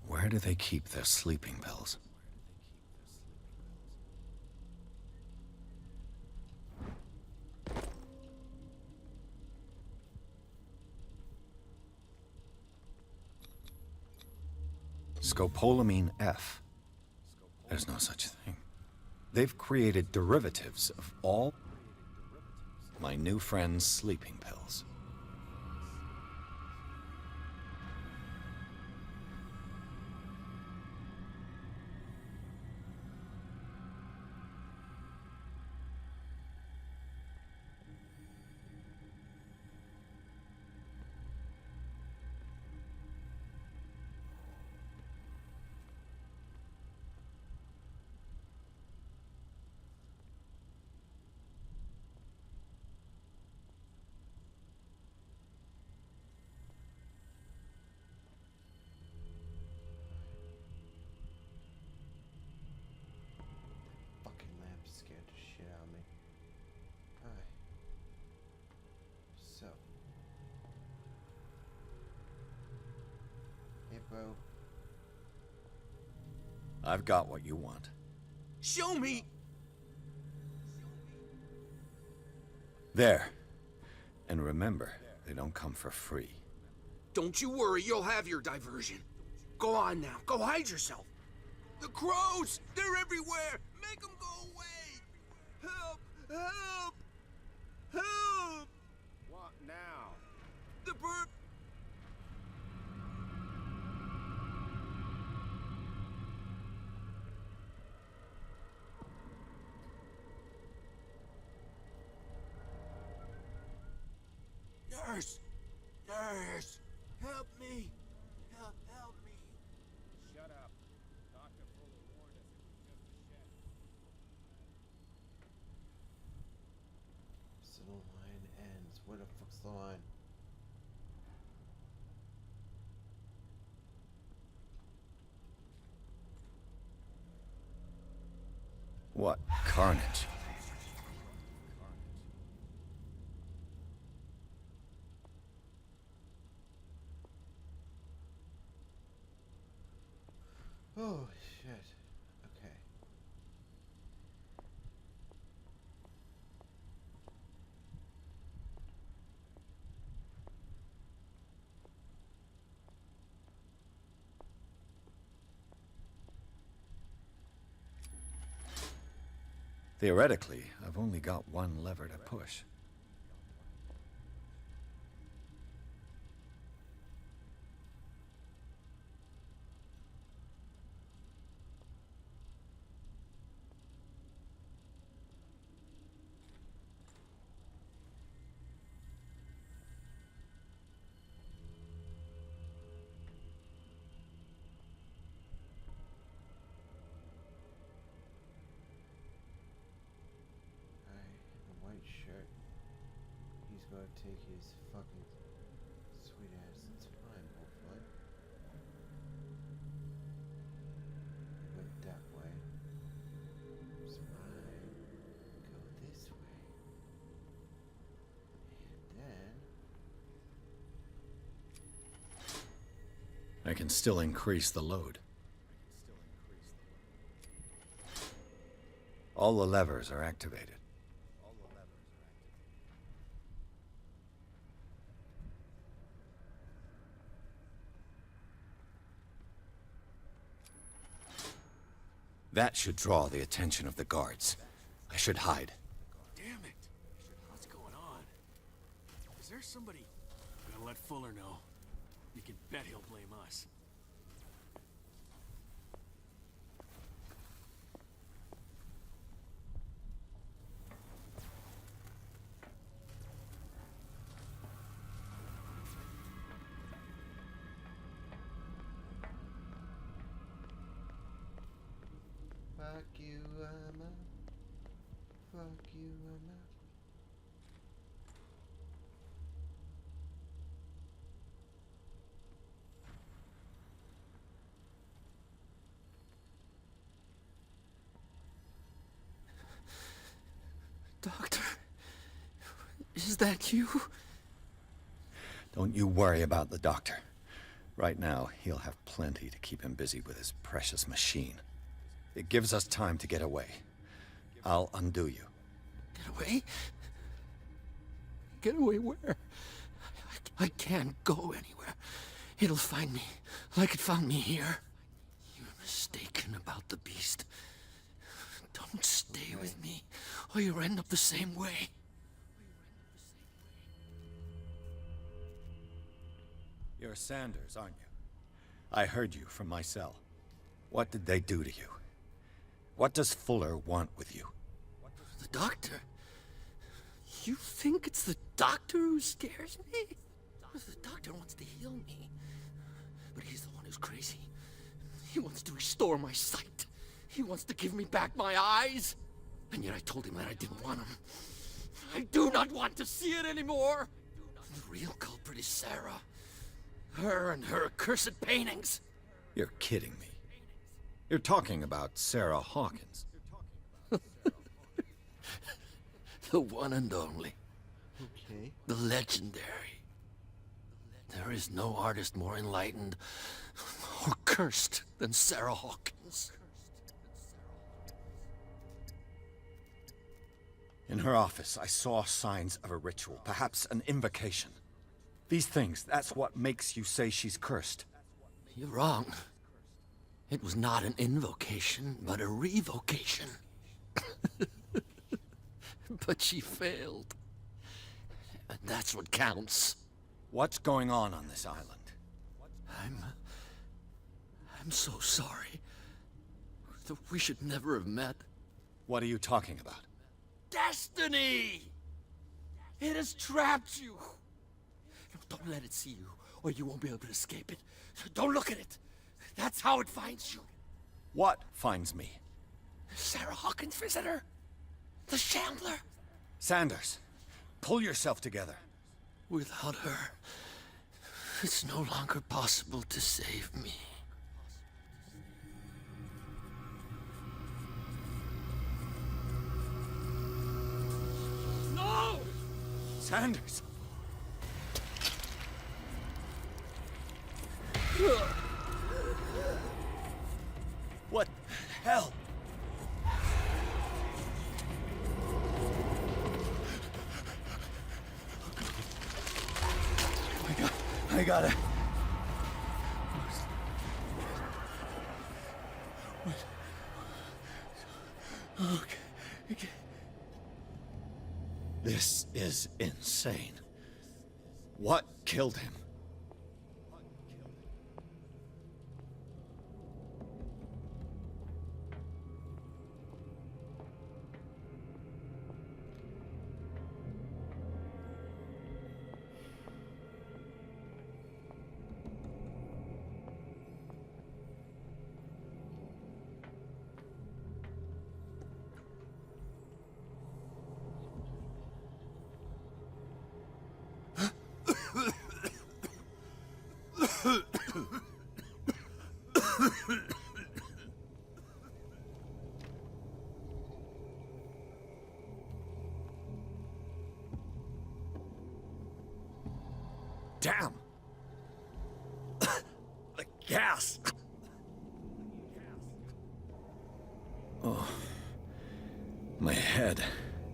Where do they keep their sleeping pills? Scopolamine F. There's no such thing. They've created derivatives of all my new friend's sleeping pills. bro. I've got what you want. Show me! There. And remember, they don't come for free. Don't you worry, you'll have your diversion. Go on now, go hide yourself. The crows! They're everywhere! Make them go away! Help! Help! Help! What now? The bird... Nurse! Nurse! Help me! Help me! Shut up. Dr. Fuller warned us it was just a shed. So the line ends. Where the fuck's the line? What carnage? Oh shit. Okay. Theoretically, I've only got one lever to push. White shirt. He's gonna take his fucking sweet ass time, hopefully. Go that way. Spine. Go this way. And then I can still increase the load. All the levers are activated. That should draw the attention of the guards. I should hide. Damn it! What's going on? Is there somebody... I'm gonna let Fuller know. You can bet he'll blame us. fuck you, I'm out. Fuck you, I'm out. Doctor, is that you? Don't you worry about the doctor. Right now, he'll have plenty to keep him busy with his precious machine. It gives us time to get away. I'll undo you. Get away? Get away where? I can't go anywhere. It'll find me, like it found me here. You're mistaken about the beast. Don't stay with me, or you'll end up the same way. You're Sanders, aren't you? I heard you from my cell. What did they do to you? What does Fuller want with you? The doctor? You think it's the doctor who scares me? The doctor wants to heal me. But he's the one who's crazy. He wants to restore my sight. He wants to give me back my eyes. And yet I told him that I didn't want them. I do not want to see it anymore. The real culprit is Sarah. Her and her accursed paintings. You're kidding me. You're talking about Sarah Hawkins. The one and only. Okay. The legendary. There is no artist more enlightened, cursed than Sarah Hawkins. In her office, I saw signs of a ritual, perhaps an invocation. These things, that's what makes you say she's cursed. You're wrong. It was not an invocation, but a revocation. But she failed. And that's what counts. What's going on this island? I'm so sorry. We should never have met. What are you talking about? Destiny! It has trapped you. No, don't let it see you, or you won't be able to escape it. Don't look at it. That's how it finds you. What finds me? Sarah Hawkins' visitor. The Shambler. Sanders, pull yourself together. Without her, it's no longer possible to save me. No! Sanders! What the hell? I gotta... Okay. This is insane. What killed him? Damn! The gas! Oh. My head.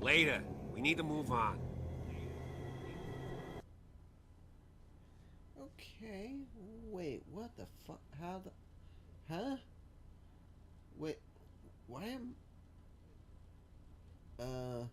Later. We need to move on. Okay. Wait, what the fuck? How the... Huh? Wait, why am... Whoa.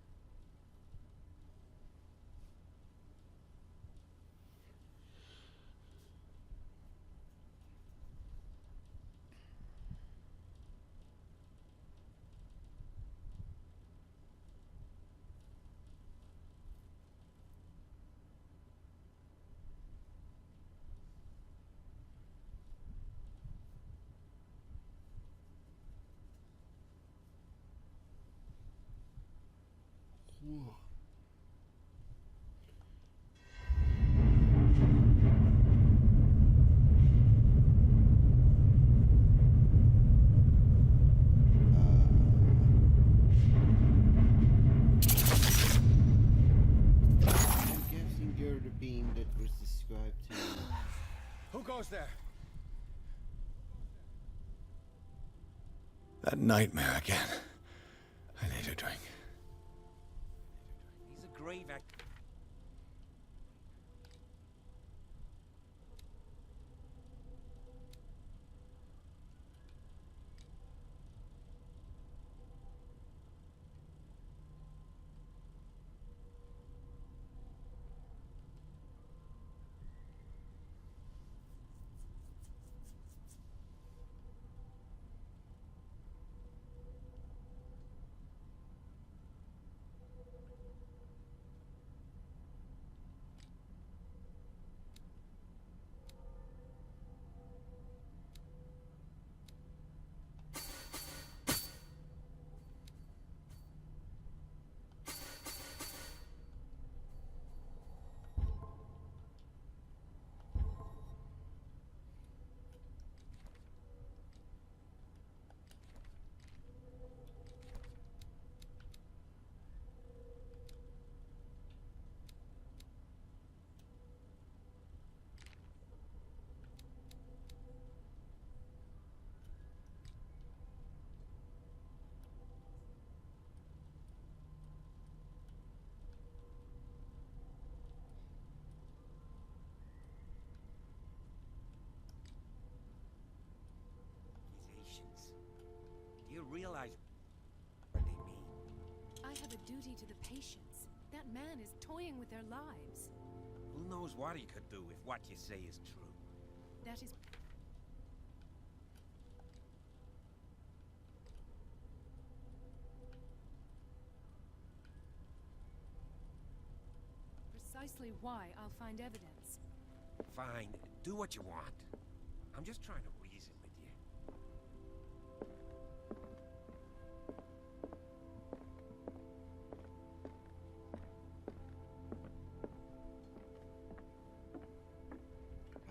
I'm guessing you're the beam that was described to me. Who goes there? That nightmare again. I need a drink. He's a grave act. I have a duty to the patients. That man is toying with their lives. Who knows what he could do if what you say is true? That is... precisely why I'll find evidence. Fine, do what you want. I'm just trying to reason with you.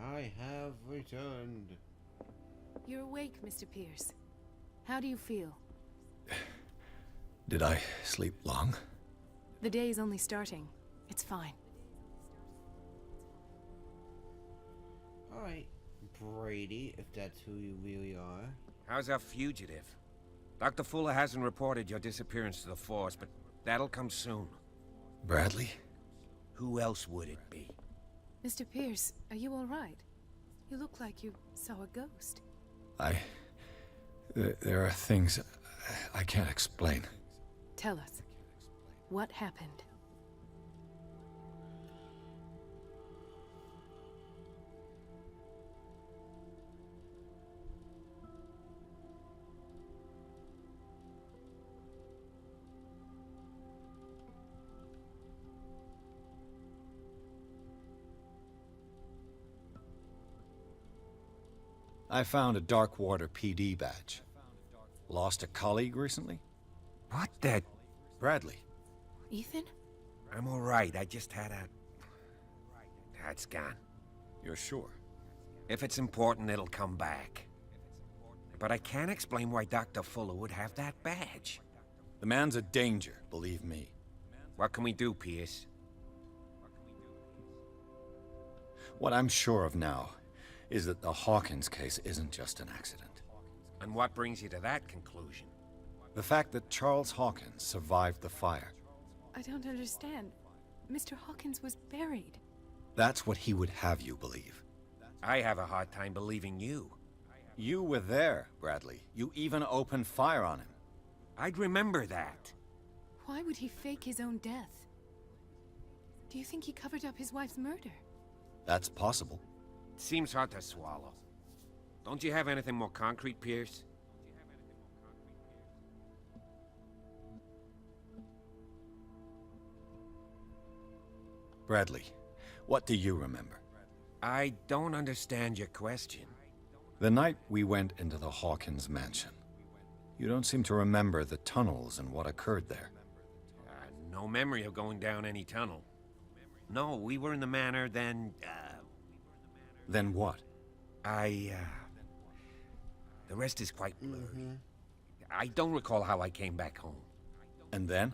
I have returned. You're awake, Mr. Pierce. How do you feel? Did I sleep long? The day is only starting. It's fine. Alright, Brady, if that's who you really are. How's our fugitive? Dr. Fuller hasn't reported your disappearance to the force, but that'll come soon. Bradley? Who else would it be? Mr. Pierce, are you all right? You look like you saw a ghost. There are things I can't explain. Tell us. What happened? I found a Darkwater PD badge. Lost a colleague recently? What the... Bradley. Ethan? I'm all right. I just had a... That's gone. You're sure? If it's important, it'll come back. But I can't explain why Dr. Fuller would have that badge. The man's a danger, believe me. What can we do, Pierce? What I'm sure of now is that the Hawkins case isn't just an accident. And what brings you to that conclusion? The fact that Charles Hawkins survived the fire. I don't understand. Mr. Hawkins was buried. That's what he would have you believe. I have a hard time believing you. You were there, Bradley. You even opened fire on him. I'd remember that. Why would he fake his own death? Do you think he covered up his wife's murder? That's possible. Seems hard to swallow. Don't you have anything more concrete, Pierce? Bradley, what do you remember? I don't understand your question. The night we went into the Hawkins mansion. You don't seem to remember the tunnels and what occurred there. No memory of going down any tunnel. No, we were in the manor, then, Then what? The rest is quite blurry. I don't recall how I came back home. And then?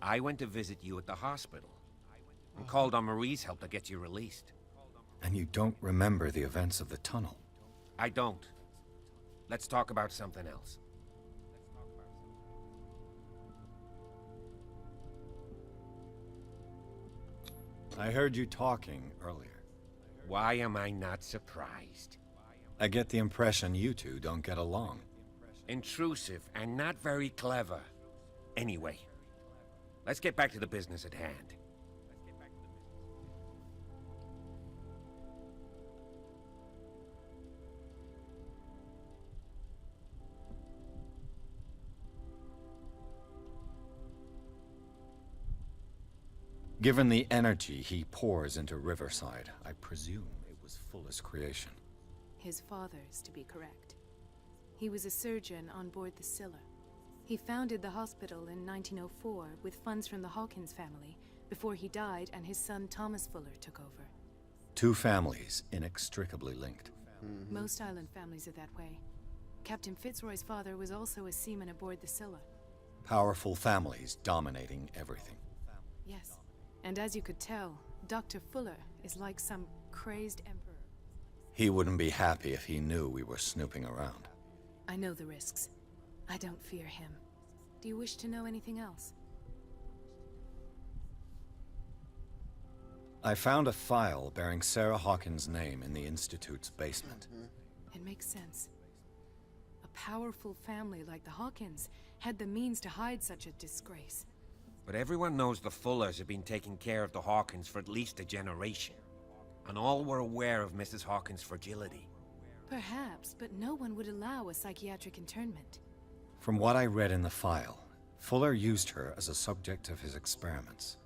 I went to visit you at the hospital. And called on Marie's help to get you released. And you don't remember the events of the tunnel? I don't. Let's talk about something else. I heard you talking earlier. Why am I not surprised? I get the impression you two don't get along. Intrusive and not very clever. Anyway, let's get back to the business at hand. Given the energy he pours into Riverside, I presume it was Fuller's creation. His father's, to be correct. He was a surgeon on board the Scylla. He founded the hospital in 1904 with funds from the Hawkins family before he died and his son Thomas Fuller took over. Two families inextricably linked. Most island families are that way. Captain Fitzroy's father was also a seaman aboard the Scylla. Powerful families dominating everything. Yes. And as you could tell, Dr. Fuller is like some crazed emperor. He wouldn't be happy if he knew we were snooping around. I know the risks. I don't fear him. Do you wish to know anything else? I found a file bearing Sarah Hawkins' name in the Institute's basement. It makes sense. A powerful family like the Hawkins had the means to hide such a disgrace. But everyone knows the Fullers have been taking care of the Hawkins for at least a generation. And all were aware of Mrs. Hawkins' fragility. Perhaps, but no one would allow a psychiatric internment. From what I read in the file, Fuller used her as a subject of his experiments.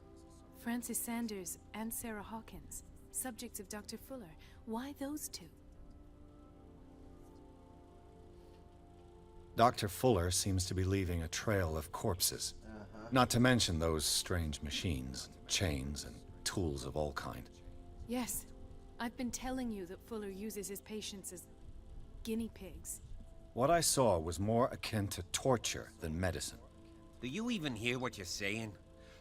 Francis Sanders and Sarah Hawkins, subjects of Dr. Fuller. Why those two? Dr. Fuller seems to be leaving a trail of corpses. Not to mention those strange machines, chains, and tools of all kind. Yes. I've been telling you that Fuller uses his patients as guinea pigs. What I saw was more akin to torture than medicine. Do you even hear what you're saying?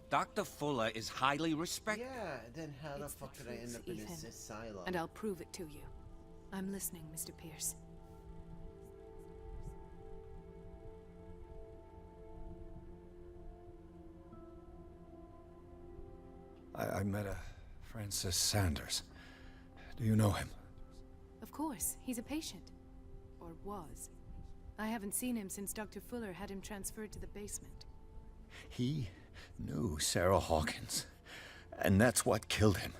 Dr. Fuller is highly respected. Yeah, then how the fuck did I end up in this Ethan. asylum? And I'll prove it to you. I'm listening, Mr. Pierce. I met a Francis Sanders. Do you know him? Of course, he's a patient. Or was. I haven't seen him since Dr. Fuller had him transferred to the basement. He knew Sarah Hawkins, and that's what killed him.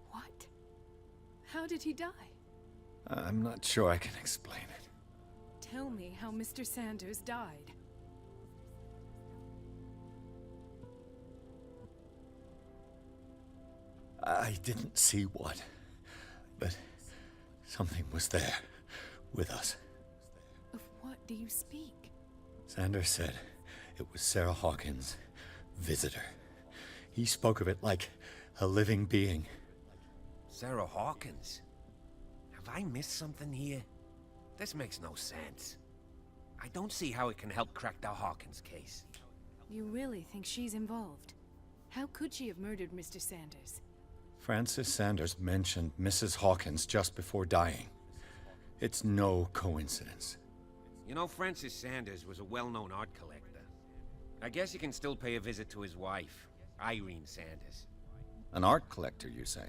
What? How did he die? I'm not sure I can explain it. Tell me how Mr. Sanders died. I didn't see what, but something was there, with us. Of what do you speak? Sanders said it was Sarah Hawkins' visitor. He spoke of it like a living being. Sarah Hawkins? Have I missed something here? This makes no sense. I don't see how it can help crack the Hawkins case. You really think she's involved? How could she have murdered Mr. Sanders? Francis Sanders mentioned Mrs. Hawkins just before dying. It's no coincidence. You know, Francis Sanders was a well-known art collector. I guess you can still pay a visit to his wife, Irene Sanders. An art collector, you say?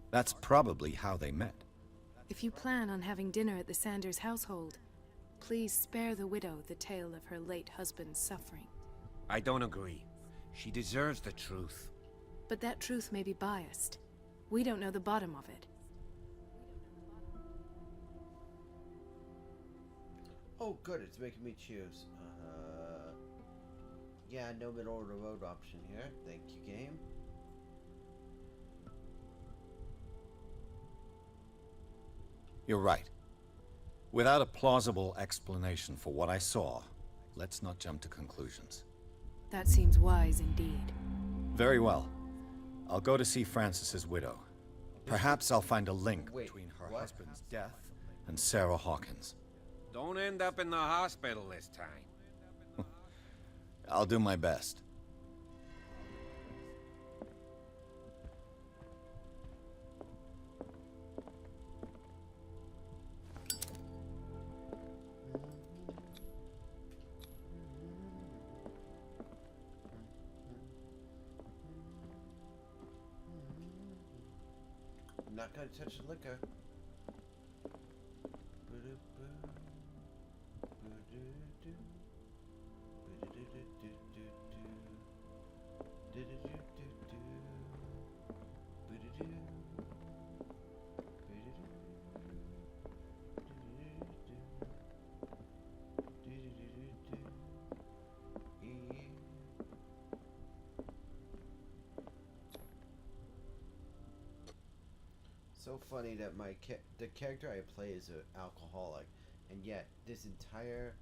That's probably how they met. If you plan on having dinner at the Sanders household, please spare the widow the tale of her late husband's suffering. I don't agree. She deserves the truth. But that truth may be biased. We don't know the bottom of it. Oh, good. It's making me choose. Yeah, no middle of the road option here. Thank you, game. You're right. Without a plausible explanation for what I saw, let's not jump to conclusions. That seems wise indeed. Very well. I'll go to see Francis's widow. Perhaps I'll find a link between her husband's death and Sarah Hawkins. Don't end up in the hospital this time. I'll do my best. I'm not gonna touch the liquor. So funny that the character I play is an alcoholic, and yet this entire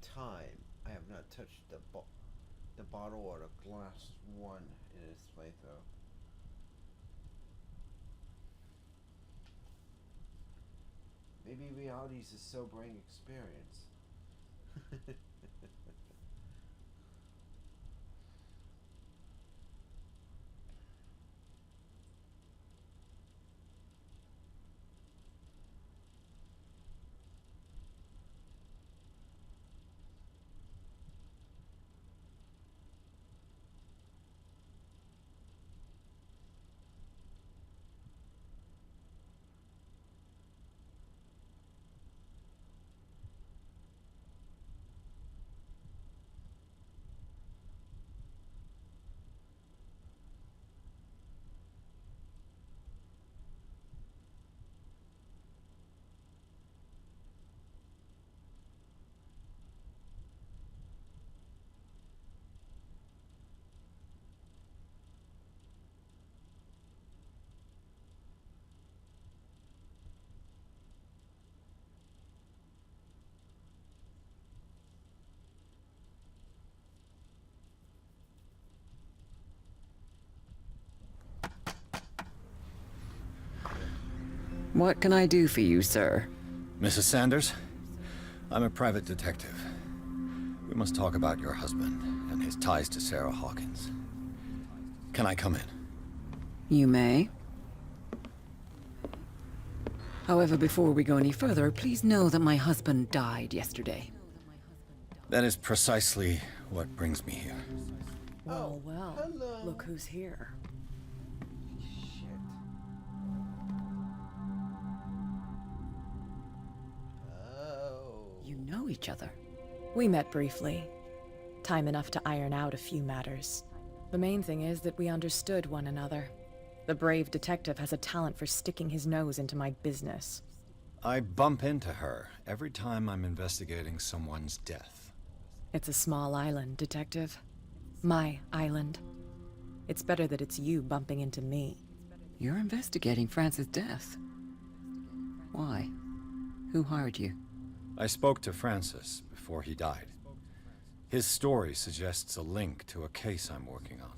time I have not touched the bottle or the glass one in this playthrough. Maybe reality is a sobering experience. What can I do for you, sir? Mrs. Sanders, I'm a private detective. We must talk about your husband and his ties to Sarah Hawkins. Can I come in? You may. However, before we go any further, please know that my husband died yesterday. That is precisely what brings me here. Well, hello. look who's here. Shit. Oh. You know each other. We met briefly. Time enough to iron out a few matters. The main thing is that we understood one another. The brave detective has a talent for sticking his nose into my business. I bump into her every time I'm investigating someone's death. It's a small island, Detective. My island. It's better that it's you bumping into me. You're investigating Francis' death. Why? Who hired you? I spoke to Francis before he died. His story suggests a link to a case I'm working on.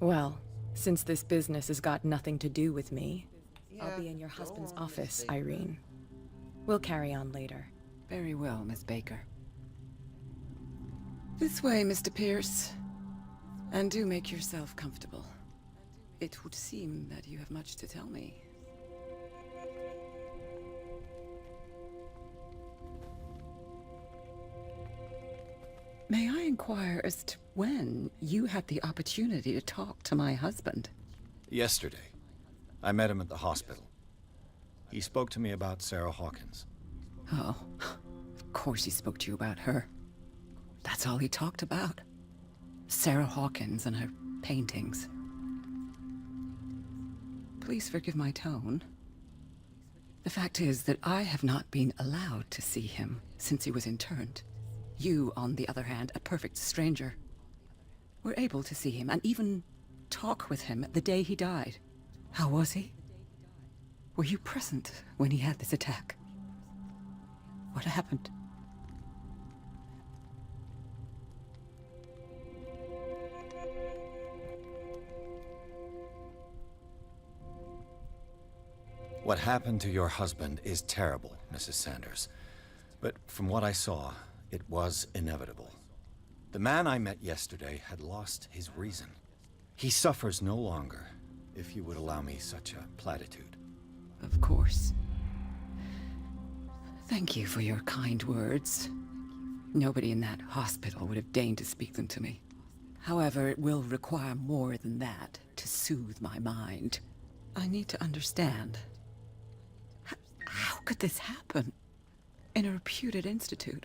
Well, since this business has got nothing to do with me, I'll be in your husband's office, Irene. We'll carry on later. Very well, Miss Baker. This way, Mr. Pierce. And do make yourself comfortable. It would seem that you have much to tell me. May I inquire as to when you had the opportunity to talk to my husband? Yesterday, I met him at the hospital. He spoke to me about Sarah Hawkins. Oh, of course he spoke to you about her. That's all he talked about. Sarah Hawkins and her paintings. Please forgive my tone. The fact is that I have not been allowed to see him since he was interned. You, on the other hand, a perfect stranger, were able to see him and even talk with him the day he died. How was he? Were you present when he had this attack? What happened? What happened to your husband is terrible, Mrs. Sanders. But from what I saw, it was inevitable. The man I met yesterday had lost his reason. He suffers no longer, if you would allow me such a platitude. Of course. Thank you for your kind words. Nobody in that hospital would have deigned to speak them to me. However, it will require more than that to soothe my mind. I need to understand. How could this happen? In a reputed institute?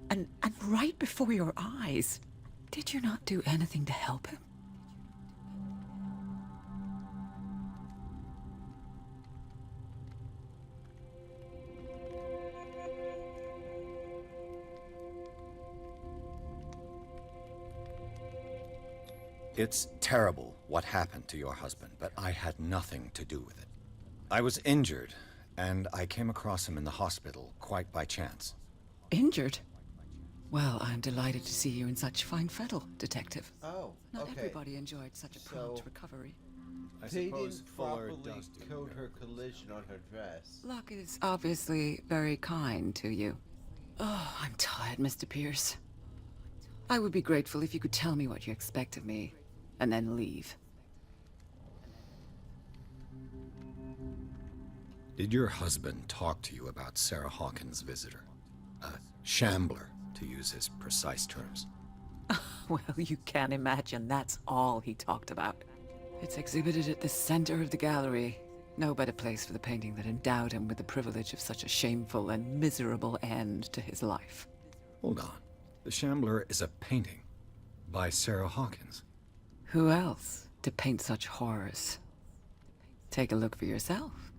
And right before your eyes? Did you not do anything to help him? It's terrible what happened to your husband, but I had nothing to do with it. I was injured, and I came across him in the hospital quite by chance. Injured? Well, I'm delighted to see you in such fine fettle, Detective. Oh, Not okay. everybody enjoyed such a prompt So- recovery. I They suppose didn't Fuller properly does do code her miracles. collision on her dress. Luck is obviously very kind to you. Oh, I'm tired, Mr. Pierce. I would be grateful if you could tell me what you expect of me, and then leave. Did your husband talk to you about Sarah Hawkins' visitor? A shambler, to use his precise terms. Well, you can imagine that's all he talked about. It's exhibited at the center of the gallery. No better place for the painting that endowed him with the privilege of such a shameful and miserable end to his life. Hold on. The Shambler is a painting by Sarah Hawkins. Who else to paint such horrors? Take a look for yourself,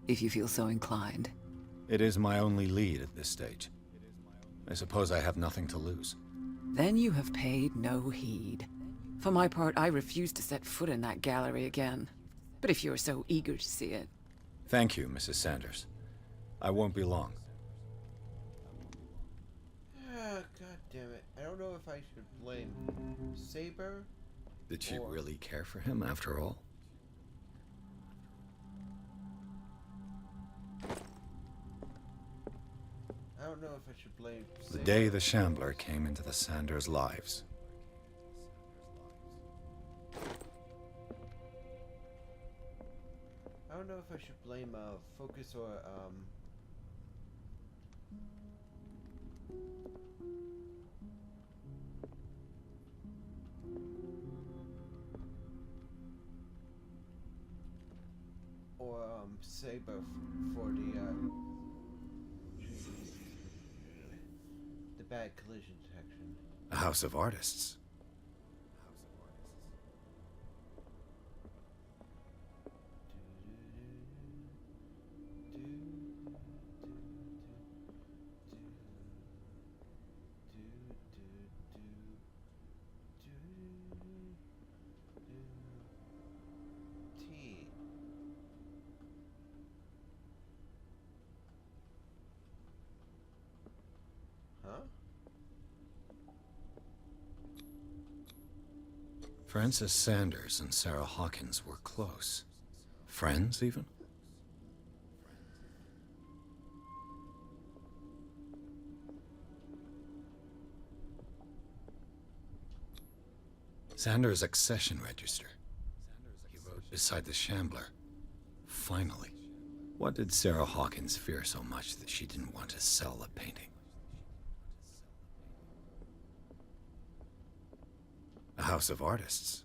if you feel so inclined. It is my only lead at this stage. I suppose I have nothing to lose. Then you have paid no heed. For my part, I refuse to set foot in that gallery again. But if you're so eager to see it... Thank you, Mrs. Sanders. I won't be long. Ah, God damn it. I don't know if I should blame Saber. Did she really care for him after all? don't know if I should blame The day the Shambler came into the Sanders' lives. I don't know if I should blame Focus or Saber for the bad collision detection. A house of artists. Francis Sanders and Sarah Hawkins were close. Friends, even? Sanders' accession register. He wrote beside the Shambler. Finally. What did Sarah Hawkins fear so much that she didn't want to sell the painting? A house of artists.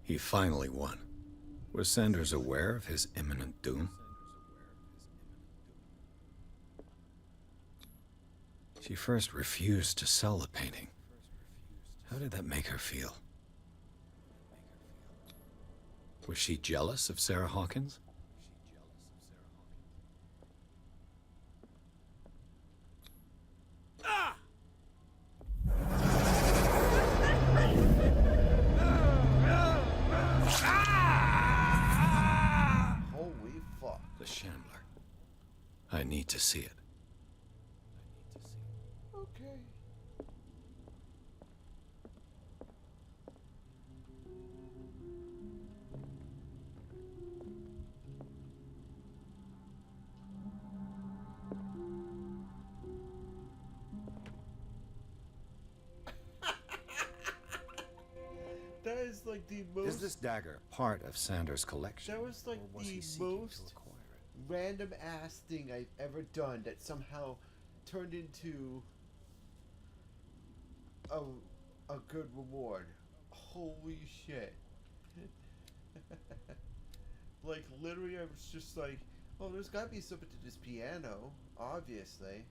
He finally won. Was Sanders aware of his imminent doom? She first refused to sell the painting. How did that make her feel? Was she jealous of Sarah Hawkins? Holy fuck. The Shambler. I need to see it. Okay. That is like the most. Is this dagger part of Sanders' collection? That was like the most random ass thing I've ever done that somehow turned into a good reward. Holy shit. Like literally I was just like, oh, there's gotta be something to this piano, obviously.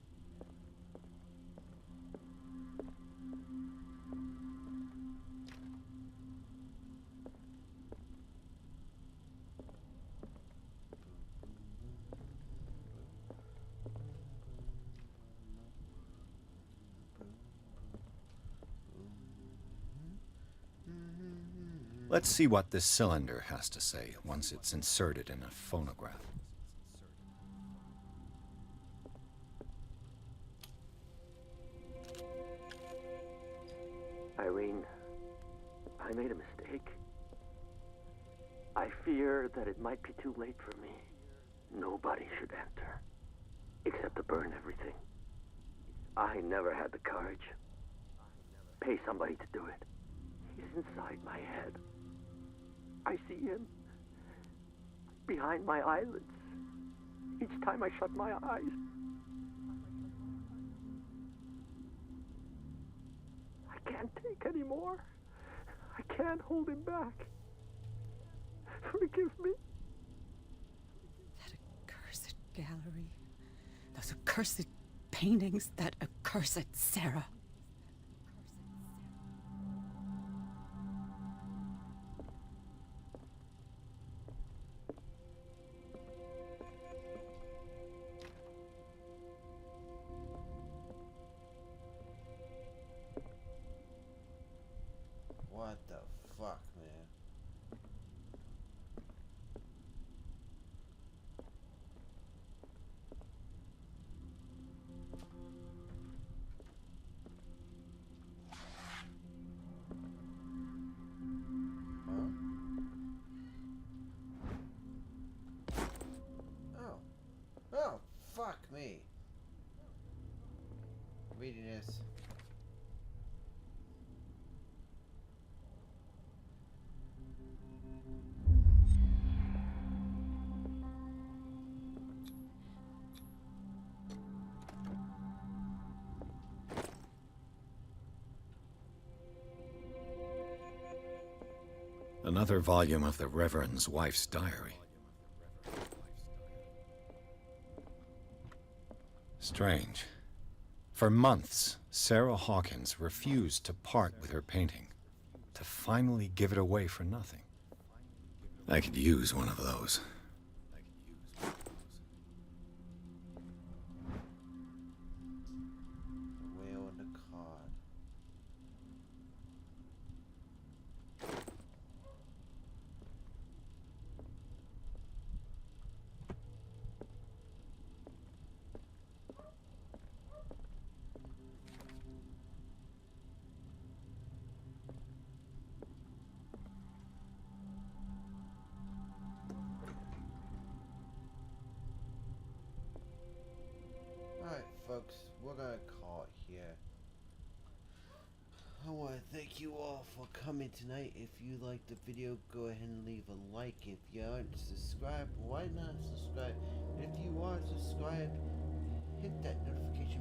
Let's see what this cylinder has to say once it's inserted in a phonograph. Irene, I made a mistake. I fear that it might be too late for me. Nobody should enter, except to burn everything. I never had the courage. Pay somebody to do it. He's inside my head. I see him behind my eyelids each time I shut my eyes. I can't take any more. I can't hold him back. Forgive me. That accursed gallery. Those accursed paintings. That accursed Sarah. What the fuck, man? reading this. Another volume of the Reverend's wife's diary. Strange. For months, Sarah Hawkins refused to part with her painting, to finally give it away for nothing. I could use one of those. Whale and the card. Alright folks, we're gonna call it here. I want to thank you all for coming tonight. If you liked the video, go ahead and leave a like. If you aren't subscribed, why not subscribe? And if you are subscribed, hit that notification